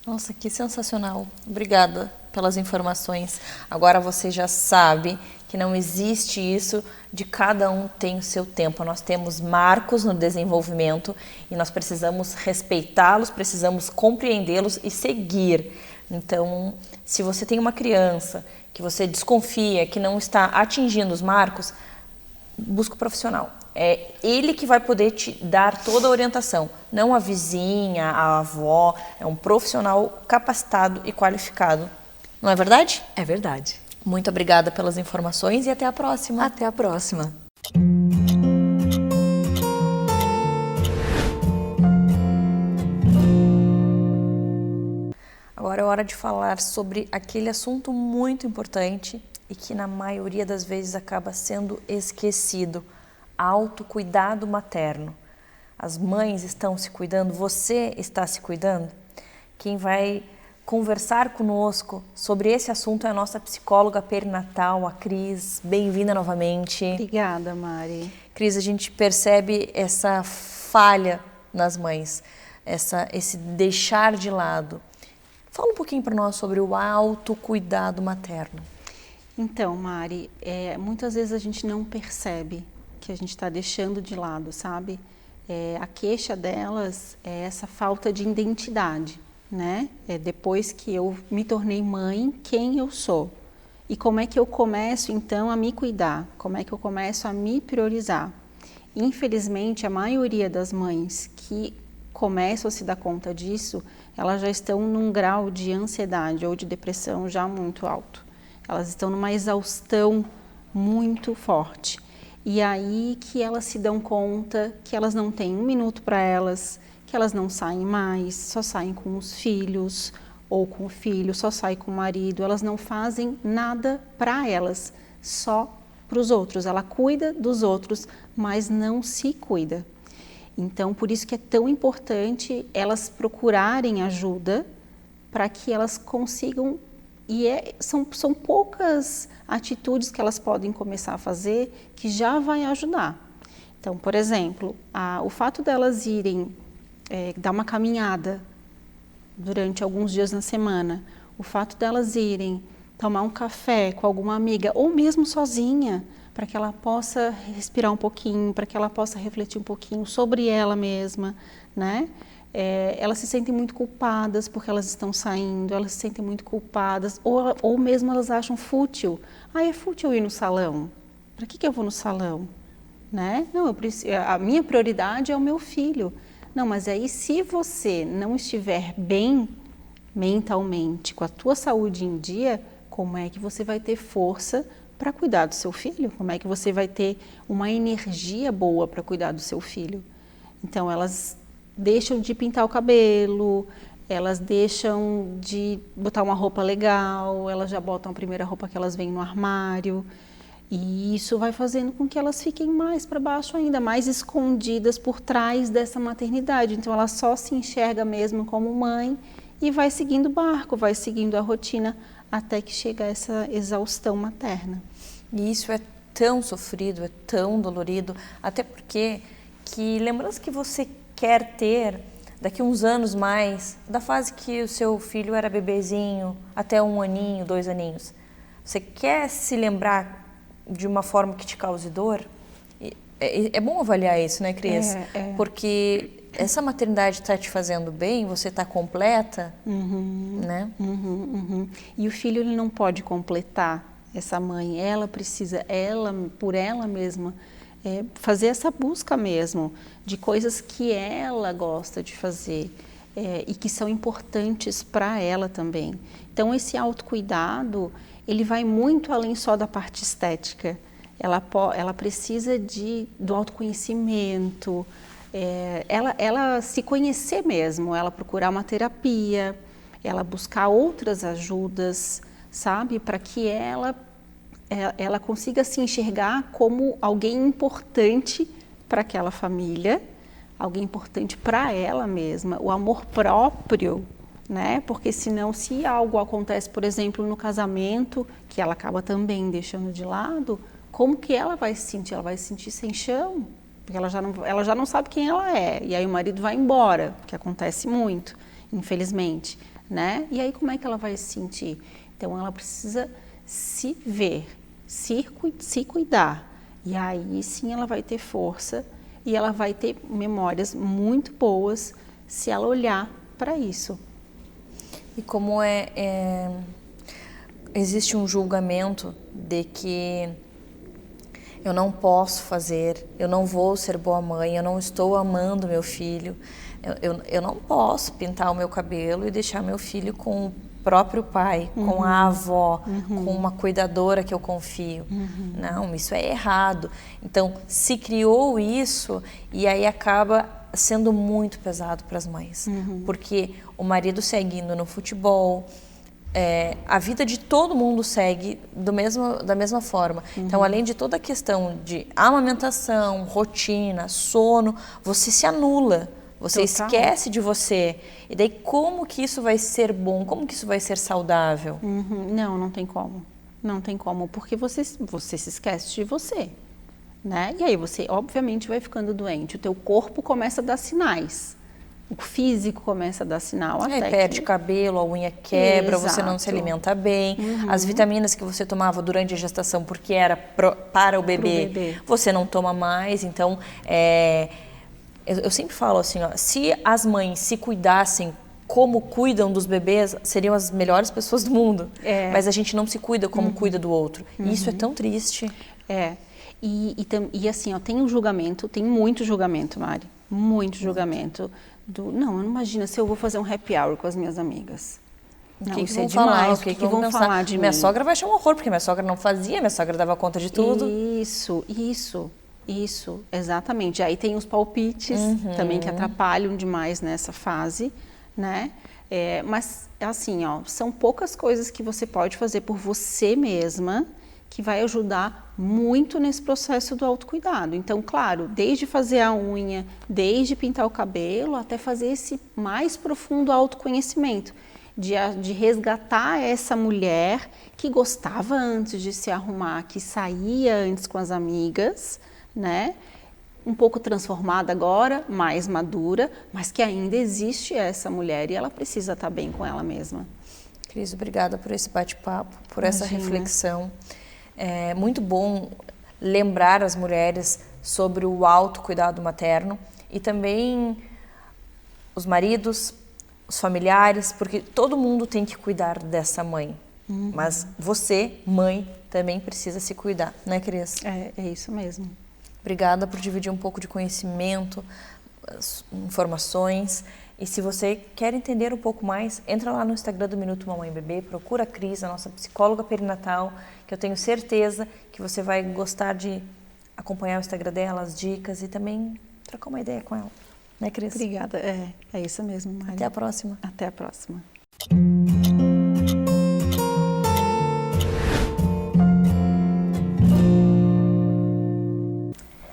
Nossa, que sensacional. Obrigada pelas informações. Agora você já sabe que não existe isso de cada um tem o seu tempo. Nós temos marcos no desenvolvimento e nós precisamos respeitá-los, precisamos compreendê-los e seguir. Então, se você tem uma criança que você desconfia que não está atingindo os marcos, busca o profissional. É ele que vai poder te dar toda a orientação, não a vizinha, a avó, é um profissional capacitado e qualificado. Não é verdade? É verdade. Muito obrigada pelas informações e até a próxima. Até a próxima. Agora é hora de falar sobre aquele assunto muito importante e que na maioria das vezes acaba sendo esquecido: autocuidado materno. As mães estão se cuidando? Você está se cuidando? Quem vai conversar conosco sobre esse assunto é a nossa psicóloga perinatal, a Cris. Bem-vinda novamente. Obrigada, Mari. Cris, a gente percebe essa falha nas mães, esse deixar de lado. Fala um pouquinho para nós sobre o autocuidado materno. Então, Mari, muitas vezes a gente não percebe que a gente está deixando de lado, sabe? A queixa delas é essa falta de identidade, né? Depois que eu me tornei mãe, quem eu sou? E como é que eu começo, então, a me cuidar? Como é que eu começo a me priorizar? Infelizmente, a maioria das mães que começam a se dar conta disso, elas já estão num grau de ansiedade ou de depressão já muito alto. Elas estão numa exaustão muito forte. E aí que elas se dão conta que elas não têm um minuto para elas, que elas não saem mais, só saem com os filhos ou com o filho, só saem com o marido. Elas não fazem nada para elas, só para os outros. Ela cuida dos outros, mas não se cuida. Então, por isso que é tão importante elas procurarem ajuda para que elas consigam, são poucas atitudes que elas podem começar a fazer que já vai ajudar. Então, por exemplo, o fato delas irem dar uma caminhada durante alguns dias na semana, o fato delas irem tomar um café com alguma amiga ou mesmo sozinha, para que ela possa respirar um pouquinho, para que ela possa refletir um pouquinho sobre ela mesma, né? Elas se sentem muito culpadas porque elas estão saindo, elas se sentem muito culpadas, ou mesmo elas acham fútil. É fútil ir no salão, para que eu vou no salão? Né? Não, a minha prioridade é o meu filho. Não, mas aí se você não estiver bem mentalmente, com a tua saúde em dia, como é que você vai ter força para cuidar do seu filho? Como é que você vai ter uma energia boa para cuidar do seu filho? Então, elas deixam de pintar o cabelo, elas deixam de botar uma roupa legal, elas já botam a primeira roupa que elas veem no armário. E isso vai fazendo com que elas fiquem mais para baixo ainda, mais escondidas por trás dessa maternidade. Então, ela só se enxerga mesmo como mãe e vai seguindo o barco, vai seguindo a rotina, até que chega essa exaustão materna. E isso é tão sofrido, é tão dolorido, até porque que lembrança que você quer ter daqui uns anos mais, da fase que o seu filho era bebezinho, até 1 aninho, 2 aninhos. Você quer se lembrar de uma forma que te cause dor? É bom avaliar isso, né, Cris? Porque essa maternidade está te fazendo bem, você está completa, né? E o filho, ele não pode completar essa mãe, ela precisa, por ela mesma, fazer essa busca mesmo de coisas que ela gosta de fazer e que são importantes para ela também. Então, esse autocuidado, ele vai muito além só da parte estética. Ela precisa do autoconhecimento, ela se conhecer mesmo, ela procurar uma terapia, ela buscar outras ajudas, sabe? Para que ela consiga se enxergar como alguém importante para aquela família, alguém importante para ela mesma, o amor próprio, né? Porque senão, se algo acontece, por exemplo, no casamento, que ela acaba também deixando de lado, como que ela vai se sentir? Ela vai se sentir sem chão, porque ela já não sabe quem ela é. E aí o marido vai embora, que acontece muito, infelizmente, né? E aí como é que ela vai se sentir? Então ela precisa se ver, se cuidar. E aí sim ela vai ter força e ela vai ter memórias muito boas se ela olhar para isso. E como existe um julgamento de que eu não posso fazer, eu não vou ser boa mãe, eu não estou amando meu filho, eu não posso pintar o meu cabelo e deixar meu filho com o próprio pai, com a avó, com uma cuidadora que eu confio. Não, isso é errado. Então, se criou isso e aí acaba sendo muito pesado para as mães, porque o marido segue indo no futebol, a vida de todo mundo segue da mesma forma. Então, além de toda a questão de amamentação, rotina, sono, você se anula, você esquece de você. E daí, como que isso vai ser bom? Como que isso vai ser saudável? Não tem como. Não tem como, porque você se esquece de você. Né? E aí você, obviamente, vai ficando doente. O teu corpo começa a dar sinais. O físico começa a dar sinal. Até perde cabelo, a unha quebra, você não se alimenta bem. As vitaminas que você tomava durante a gestação, porque era para o bebê, você não toma mais. Então, eu sempre falo assim, ó, se as mães se cuidassem como cuidam dos bebês, seriam as melhores pessoas do mundo. Mas a gente não se cuida como cuida do outro. E isso é tão triste. E assim, ó, tem um julgamento, tem muito julgamento, Mari. Muito julgamento. Não imagina se eu vou fazer um happy hour com as minhas amigas. O que vão falar? O que vão falar de mim? Minha sogra vai achar um horror, porque minha sogra não fazia, minha sogra dava conta de tudo. Isso, exatamente. Aí tem os palpites também que atrapalham demais nessa fase, né? Mas, assim, ó, são poucas coisas que você pode fazer por você mesma que vai ajudar muito nesse processo do autocuidado. Então, claro, desde fazer a unha, desde pintar o cabelo, até fazer esse mais profundo autoconhecimento, de resgatar essa mulher que gostava antes de se arrumar, que saía antes com as amigas, né? Um pouco transformada agora, mais madura, mas que ainda existe essa mulher e ela precisa estar bem com ela mesma. Cris, obrigada por esse bate-papo, por essa reflexão. É muito bom lembrar as mulheres sobre o autocuidado materno e também os maridos, os familiares, porque todo mundo tem que cuidar dessa mãe. Mas você, mãe, também precisa se cuidar, né, Cris? É isso mesmo. Obrigada por dividir um pouco de conhecimento, informações. E se você quer entender um pouco mais, entra lá no Instagram do Minuto Mamãe Bebê, procura a Cris, a nossa psicóloga perinatal, que eu tenho certeza que você vai gostar de acompanhar o Instagram dela, as dicas e também trocar uma ideia com ela. Né, Cris? Obrigada. É isso mesmo, Mari. Até a próxima. Até a próxima.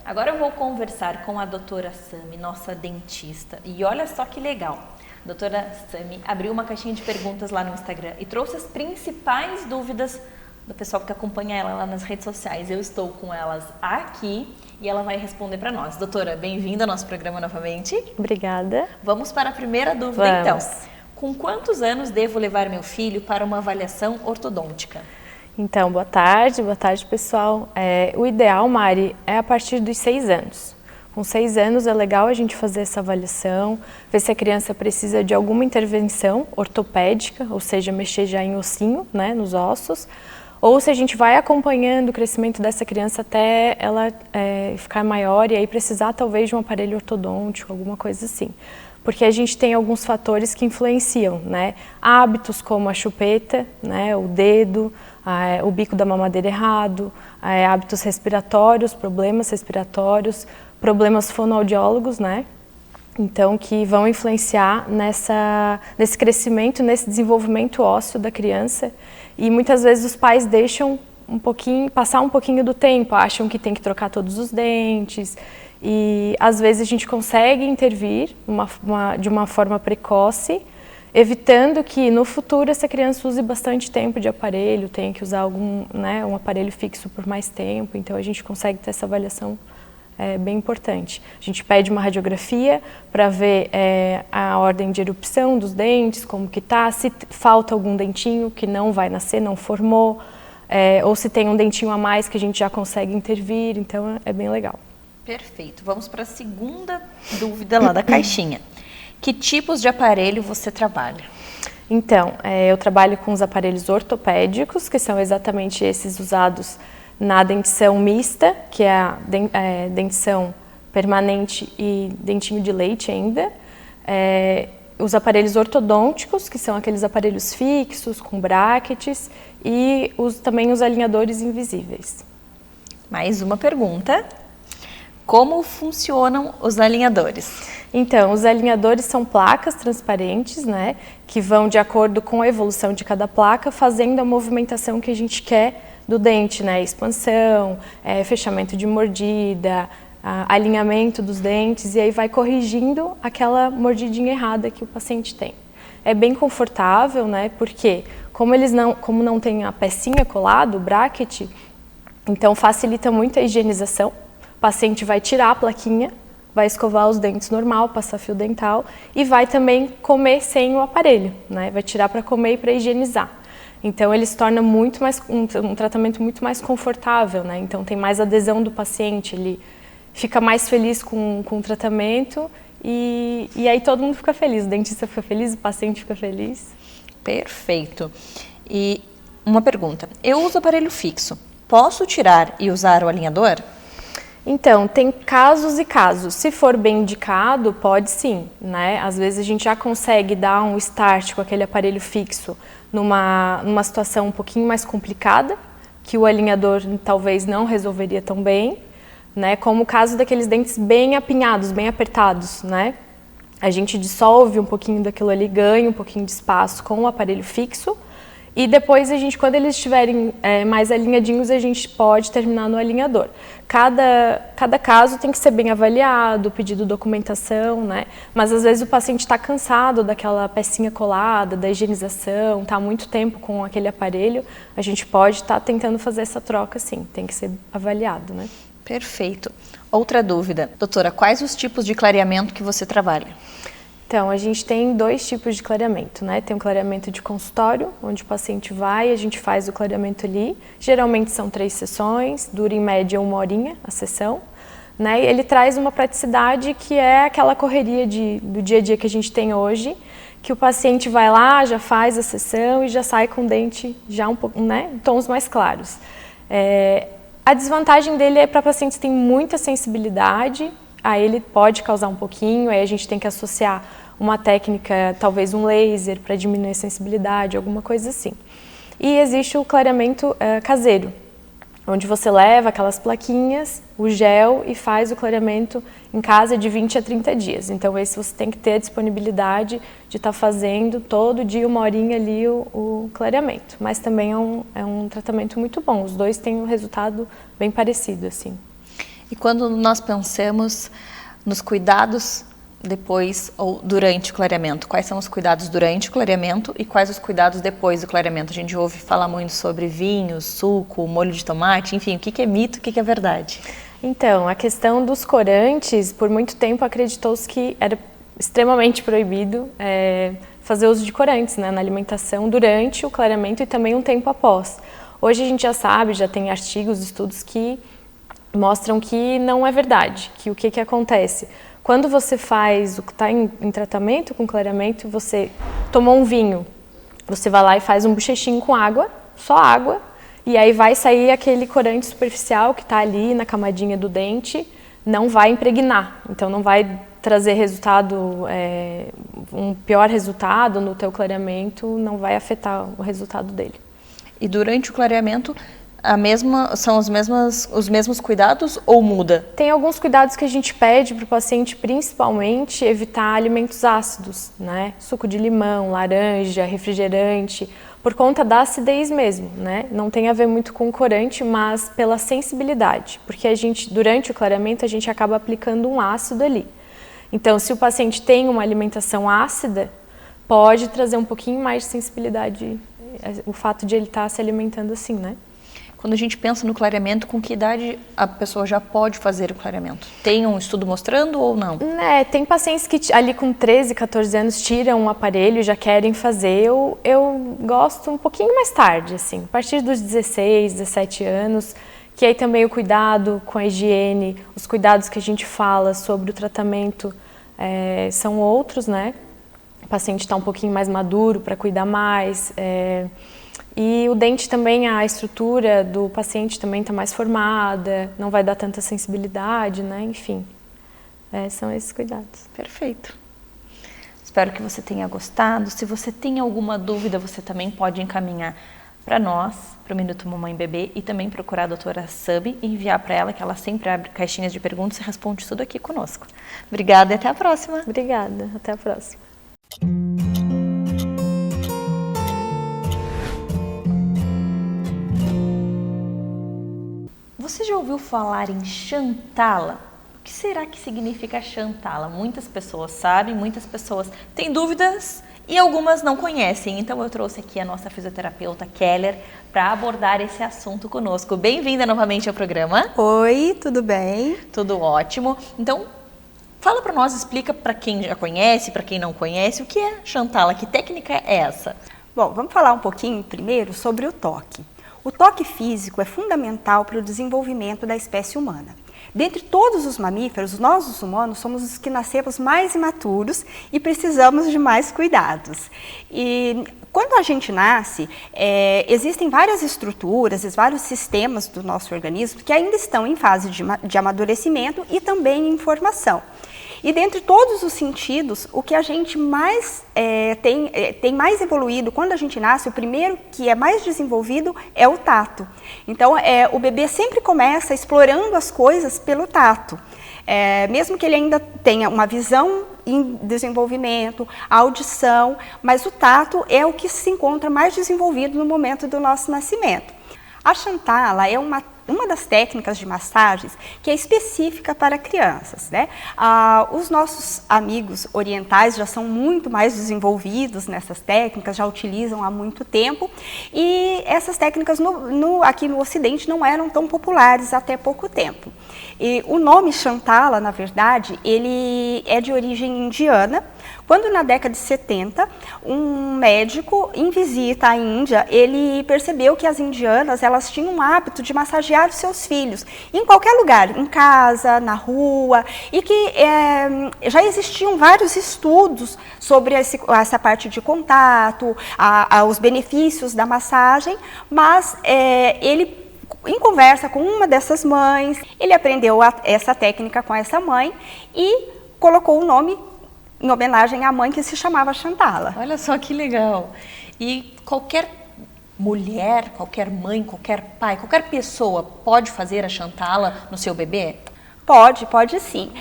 Agora eu vou conversar com a doutora Sami, nossa dentista. E olha só que legal. A doutora Sami abriu uma caixinha de perguntas lá no Instagram e trouxe as principais dúvidas do pessoal que acompanha ela lá nas redes sociais. Eu estou com elas aqui e ela vai responder para nós. Doutora, bem-vinda ao nosso programa novamente. Obrigada. Vamos para a primeira dúvida, então. Com quantos anos devo levar meu filho para uma avaliação ortodôntica? Então, boa tarde pessoal. O ideal, Mari, é a partir dos 6 anos. Com 6 anos é legal a gente fazer essa avaliação, ver se a criança precisa de alguma intervenção ortopédica, ou seja, mexer já em ossinho, né, nos ossos, ou se a gente vai acompanhando o crescimento dessa criança até ela ficar maior e aí precisar talvez de um aparelho ortodôntico, alguma coisa assim. Porque a gente tem alguns fatores que influenciam, né? Hábitos como a chupeta, né, o dedo, o bico da mamadeira errado, hábitos respiratórios, problemas respiratórios, problemas fonoaudiólogos, né? Então, que vão influenciar nesse crescimento, nesse desenvolvimento ósseo da criança. E muitas vezes os pais deixam passar um pouquinho do tempo, acham que tem que trocar todos os dentes. E às vezes a gente consegue intervir de uma forma precoce, evitando que no futuro essa criança use bastante tempo de aparelho, tenha que usar um aparelho fixo por mais tempo. Então a gente consegue ter essa avaliação bem importante. A gente pede uma radiografia para ver a ordem de erupção dos dentes, como que tá, se falta algum dentinho que não vai nascer, não formou, ou se tem um dentinho a mais que a gente já consegue intervir. Então é bem legal. Perfeito. Vamos para a segunda dúvida lá da caixinha. Que tipos de aparelho você trabalha? Então, eu trabalho com os aparelhos ortopédicos, que são exatamente esses usados na dentição mista, que é a dentição permanente e dentinho de leite ainda. Os aparelhos ortodônticos, que são aqueles aparelhos fixos, com brackets, e também os alinhadores invisíveis. Mais uma pergunta. Como funcionam os alinhadores? Então, os alinhadores são placas transparentes, né, que vão de acordo com a evolução de cada placa, fazendo a movimentação que a gente quer do dente, né, expansão, fechamento de mordida, alinhamento dos dentes, e aí vai corrigindo aquela mordidinha errada que o paciente tem. É bem confortável, né, porque como não tem a pecinha colada, o bracket, então facilita muito a higienização. O paciente vai tirar a plaquinha, vai escovar os dentes normal, passar fio dental e vai também comer sem o aparelho, né? Vai tirar para comer e para higienizar. Então ele se torna muito mais um tratamento muito mais confortável, né? Então tem mais adesão do paciente, ele fica mais feliz com o tratamento e aí todo mundo fica feliz, o dentista fica feliz, o paciente fica feliz. Perfeito. E uma pergunta, eu uso aparelho fixo, posso tirar e usar o alinhador? Então, tem casos e casos. Se for bem indicado, pode sim, né? Às vezes a gente já consegue dar um start com aquele aparelho fixo numa situação um pouquinho mais complicada, que o alinhador talvez não resolveria tão bem, né? Como o caso daqueles dentes bem apinhados, bem apertados, né? A gente dissolve um pouquinho daquilo ali, ganha um pouquinho de espaço com o aparelho fixo, e depois, quando eles estiverem mais alinhadinhos, a gente pode terminar no alinhador. Cada caso tem que ser bem avaliado, pedido documentação, né? Mas às vezes o paciente está cansado daquela pecinha colada, da higienização, está há muito tempo com aquele aparelho, a gente pode estar tentando fazer essa troca sim, tem que ser avaliado, né? Perfeito. Outra dúvida, doutora, quais os tipos de clareamento que você trabalha? Então, a gente tem 2 tipos de clareamento, né? Tem o clareamento de consultório, onde o paciente vai, a gente faz o clareamento ali. Geralmente são 3 sessões, dura em média 1 horinha a sessão, né? E ele traz uma praticidade que é aquela correria do dia a dia que a gente tem hoje, que o paciente vai lá, já faz a sessão e já sai com o dente já um pouco, né? Em tons mais claros. A desvantagem dele é para pacientes que têm muita sensibilidade. Aí ele pode causar um pouquinho, aí a gente tem que associar uma técnica, talvez um laser, para diminuir a sensibilidade, alguma coisa assim. E existe o clareamento caseiro, onde você leva aquelas plaquinhas, o gel e faz o clareamento em casa de 20 a 30 dias. Então esse você tem que ter a disponibilidade de estar fazendo todo dia 1 horinha ali o clareamento. Mas também é um tratamento muito bom, os dois têm um resultado bem parecido, assim. E quando nós pensamos nos cuidados depois ou durante o clareamento, quais são os cuidados durante o clareamento e quais os cuidados depois do clareamento? A gente ouve falar muito sobre vinho, suco, molho de tomate, enfim, o que é mito, o que é verdade? Então, a questão dos corantes, por muito tempo acreditou-se que era extremamente proibido fazer uso de corantes, né, na alimentação durante o clareamento e também um tempo após. Hoje a gente já sabe, já tem artigos, estudos que mostram que não é verdade, que o que acontece? Quando você faz o que está em tratamento com clareamento, você tomou um vinho, você vai lá e faz um bochechinho com água, só água, e aí vai sair aquele corante superficial que está ali na camadinha do dente, não vai impregnar, então não vai trazer resultado, um pior resultado no teu clareamento, não vai afetar o resultado dele. E durante o clareamento, são os mesmos cuidados ou muda? Tem alguns cuidados que a gente pede para o paciente, principalmente evitar alimentos ácidos, né? Suco de limão, laranja, refrigerante, por conta da acidez mesmo, né? Não tem a ver muito com o corante, mas pela sensibilidade, porque durante o clareamento a gente acaba aplicando um ácido ali. Então, se o paciente tem uma alimentação ácida, pode trazer um pouquinho mais de sensibilidade, o fato de ele estar se alimentando assim, né? Quando a gente pensa no clareamento, com que idade a pessoa já pode fazer o clareamento? Tem um estudo mostrando ou não? Tem pacientes que ali com 13, 14 anos tiram um aparelho e já querem fazer. Eu gosto um pouquinho mais tarde, assim, a partir dos 16, 17 anos, que aí também o cuidado com a higiene, os cuidados que a gente fala sobre o tratamento são outros, né? o paciente está um pouquinho mais maduro para cuidar mais. E o dente também, a estrutura do paciente também está mais formada, não vai dar tanta sensibilidade, né? Enfim, são esses cuidados. Perfeito. Espero que você tenha gostado. Se você tem alguma dúvida, você também pode encaminhar para nós, para o Minuto Mamãe Bebê, e também procurar a doutora Subi e enviar para ela, que ela sempre abre caixinhas de perguntas e responde tudo aqui conosco. Obrigada e até a próxima. Obrigada, até a próxima. Você já ouviu falar em Shantala? O que será que significa Shantala? Muitas pessoas sabem, muitas pessoas têm dúvidas e algumas não conhecem. Então eu trouxe aqui a nossa fisioterapeuta Keller para abordar esse assunto conosco. Bem-vinda novamente ao programa. Oi, tudo bem? Tudo ótimo. Então, fala para nós, explica para quem já conhece, para quem não conhece, o que é Shantala, que técnica é essa? Bom, vamos falar um pouquinho primeiro sobre o toque. O toque físico é fundamental para o desenvolvimento da espécie humana. Dentre todos os mamíferos, nós os humanos somos os que nascemos mais imaturos e precisamos de mais cuidados. E quando a gente nasce, existem várias estruturas, vários sistemas do nosso organismo que ainda estão em fase de amadurecimento e também em formação. E dentre todos os sentidos, o que a gente mais tem mais evoluído quando a gente nasce, o primeiro que é mais desenvolvido é o tato. Então, o bebê sempre começa explorando as coisas pelo tato. Mesmo que ele ainda tenha uma visão em desenvolvimento, a audição, mas o tato é o que se encontra mais desenvolvido no momento do nosso nascimento. A Shantala é uma das técnicas de massagens que é específica para crianças, né? Os nossos amigos orientais já são muito mais desenvolvidos nessas técnicas, já utilizam há muito tempo, e essas técnicas aqui no Ocidente não eram tão populares até pouco tempo. E o nome Shantala, na verdade, ele é de origem indiana. Quando na década de 70, um médico em visita à Índia, ele percebeu que as indianas, elas tinham o hábito de massagear os seus filhos em qualquer lugar, em casa, na rua, e que já existiam vários estudos sobre essa parte de contato, os benefícios da massagem, mas ele, em conversa com uma dessas mães, ele aprendeu essa técnica com essa mãe e colocou o nome em homenagem à mãe, que se chamava Shantala. Olha só que legal. E qualquer mulher, qualquer mãe, qualquer pai, qualquer pessoa pode fazer a Shantala no seu bebê? Pode sim.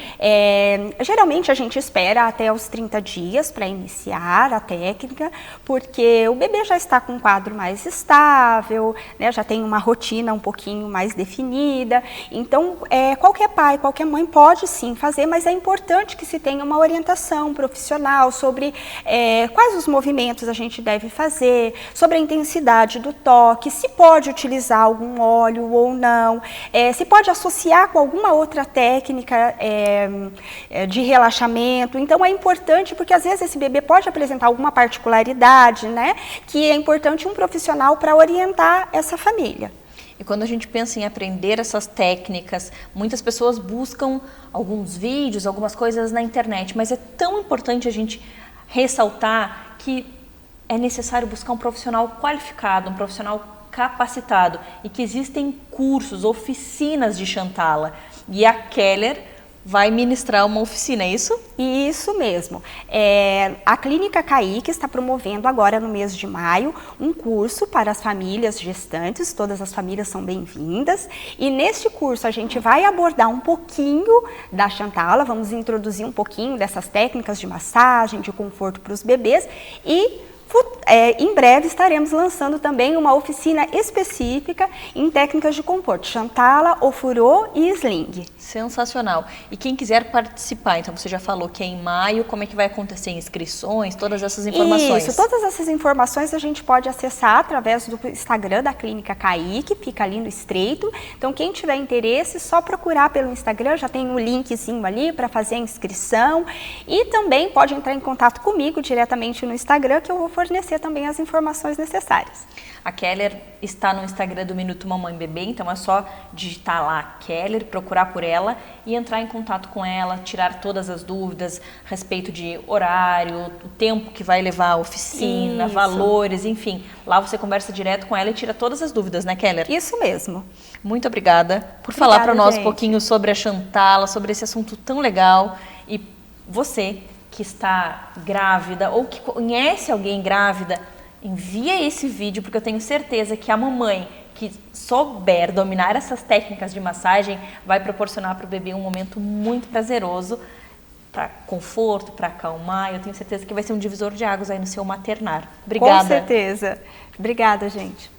Geralmente a gente espera até os 30 dias para iniciar a técnica, porque o bebê já está com um quadro mais estável, né, já tem uma rotina um pouquinho mais definida. Então, qualquer pai, qualquer mãe pode sim fazer, mas é importante que se tenha uma orientação profissional sobre quais os movimentos a gente deve fazer, sobre a intensidade do toque, se pode utilizar algum óleo ou não, se pode associar com alguma outra técnica de relaxamento. Então é importante, porque às vezes esse bebê pode apresentar alguma particularidade, né, que é importante um profissional para orientar essa família. E quando a gente pensa em aprender essas técnicas, muitas pessoas buscam alguns vídeos, algumas coisas na internet, mas é tão importante a gente ressaltar que é necessário buscar um profissional qualificado, um profissional capacitado, e que existem cursos, oficinas de Shantala. E a Keller vai ministrar uma oficina, é isso? Isso mesmo. A Clínica Kaique está promovendo agora no mês de maio um curso para as famílias gestantes, todas as famílias são bem-vindas, e neste curso a gente vai abordar um pouquinho da Shantala, vamos introduzir um pouquinho dessas técnicas de massagem, de conforto para os bebês, e em breve estaremos lançando também uma oficina específica em técnicas de conforto, Shantala, ofurô e sling. Sensacional. E quem quiser participar, então você já falou que é em maio, como é que vai acontecer? Inscrições, todas essas informações? Isso, todas essas informações a gente pode acessar através do Instagram da Clínica Kaique, fica ali no estreito. Então quem tiver interesse, só procurar pelo Instagram, já tem um linkzinho ali para fazer a inscrição. E também pode entrar em contato comigo diretamente no Instagram, que eu vou fornecer fornecer também as informações necessárias. A Keller está no Instagram do Minuto Mamãe Bebê, então é só digitar lá Keller, procurar por ela e entrar em contato com ela, tirar todas as dúvidas a respeito de horário, o tempo que vai levar a oficina, Isso. valores, enfim. Lá você conversa direto com ela e tira todas as dúvidas, né, Keller? Isso mesmo. Muito obrigada por falar para nós um gente. pouquinho sobre a Chantala, sobre esse assunto tão legal. E você que está grávida ou que conhece alguém grávida, envia esse vídeo, porque eu tenho certeza que a mamãe que souber dominar essas técnicas de massagem vai proporcionar para o bebê um momento muito prazeroso, para conforto, para acalmar. Eu tenho certeza que vai ser um divisor de águas aí no seu maternar. Obrigada. Com certeza. Obrigada, gente.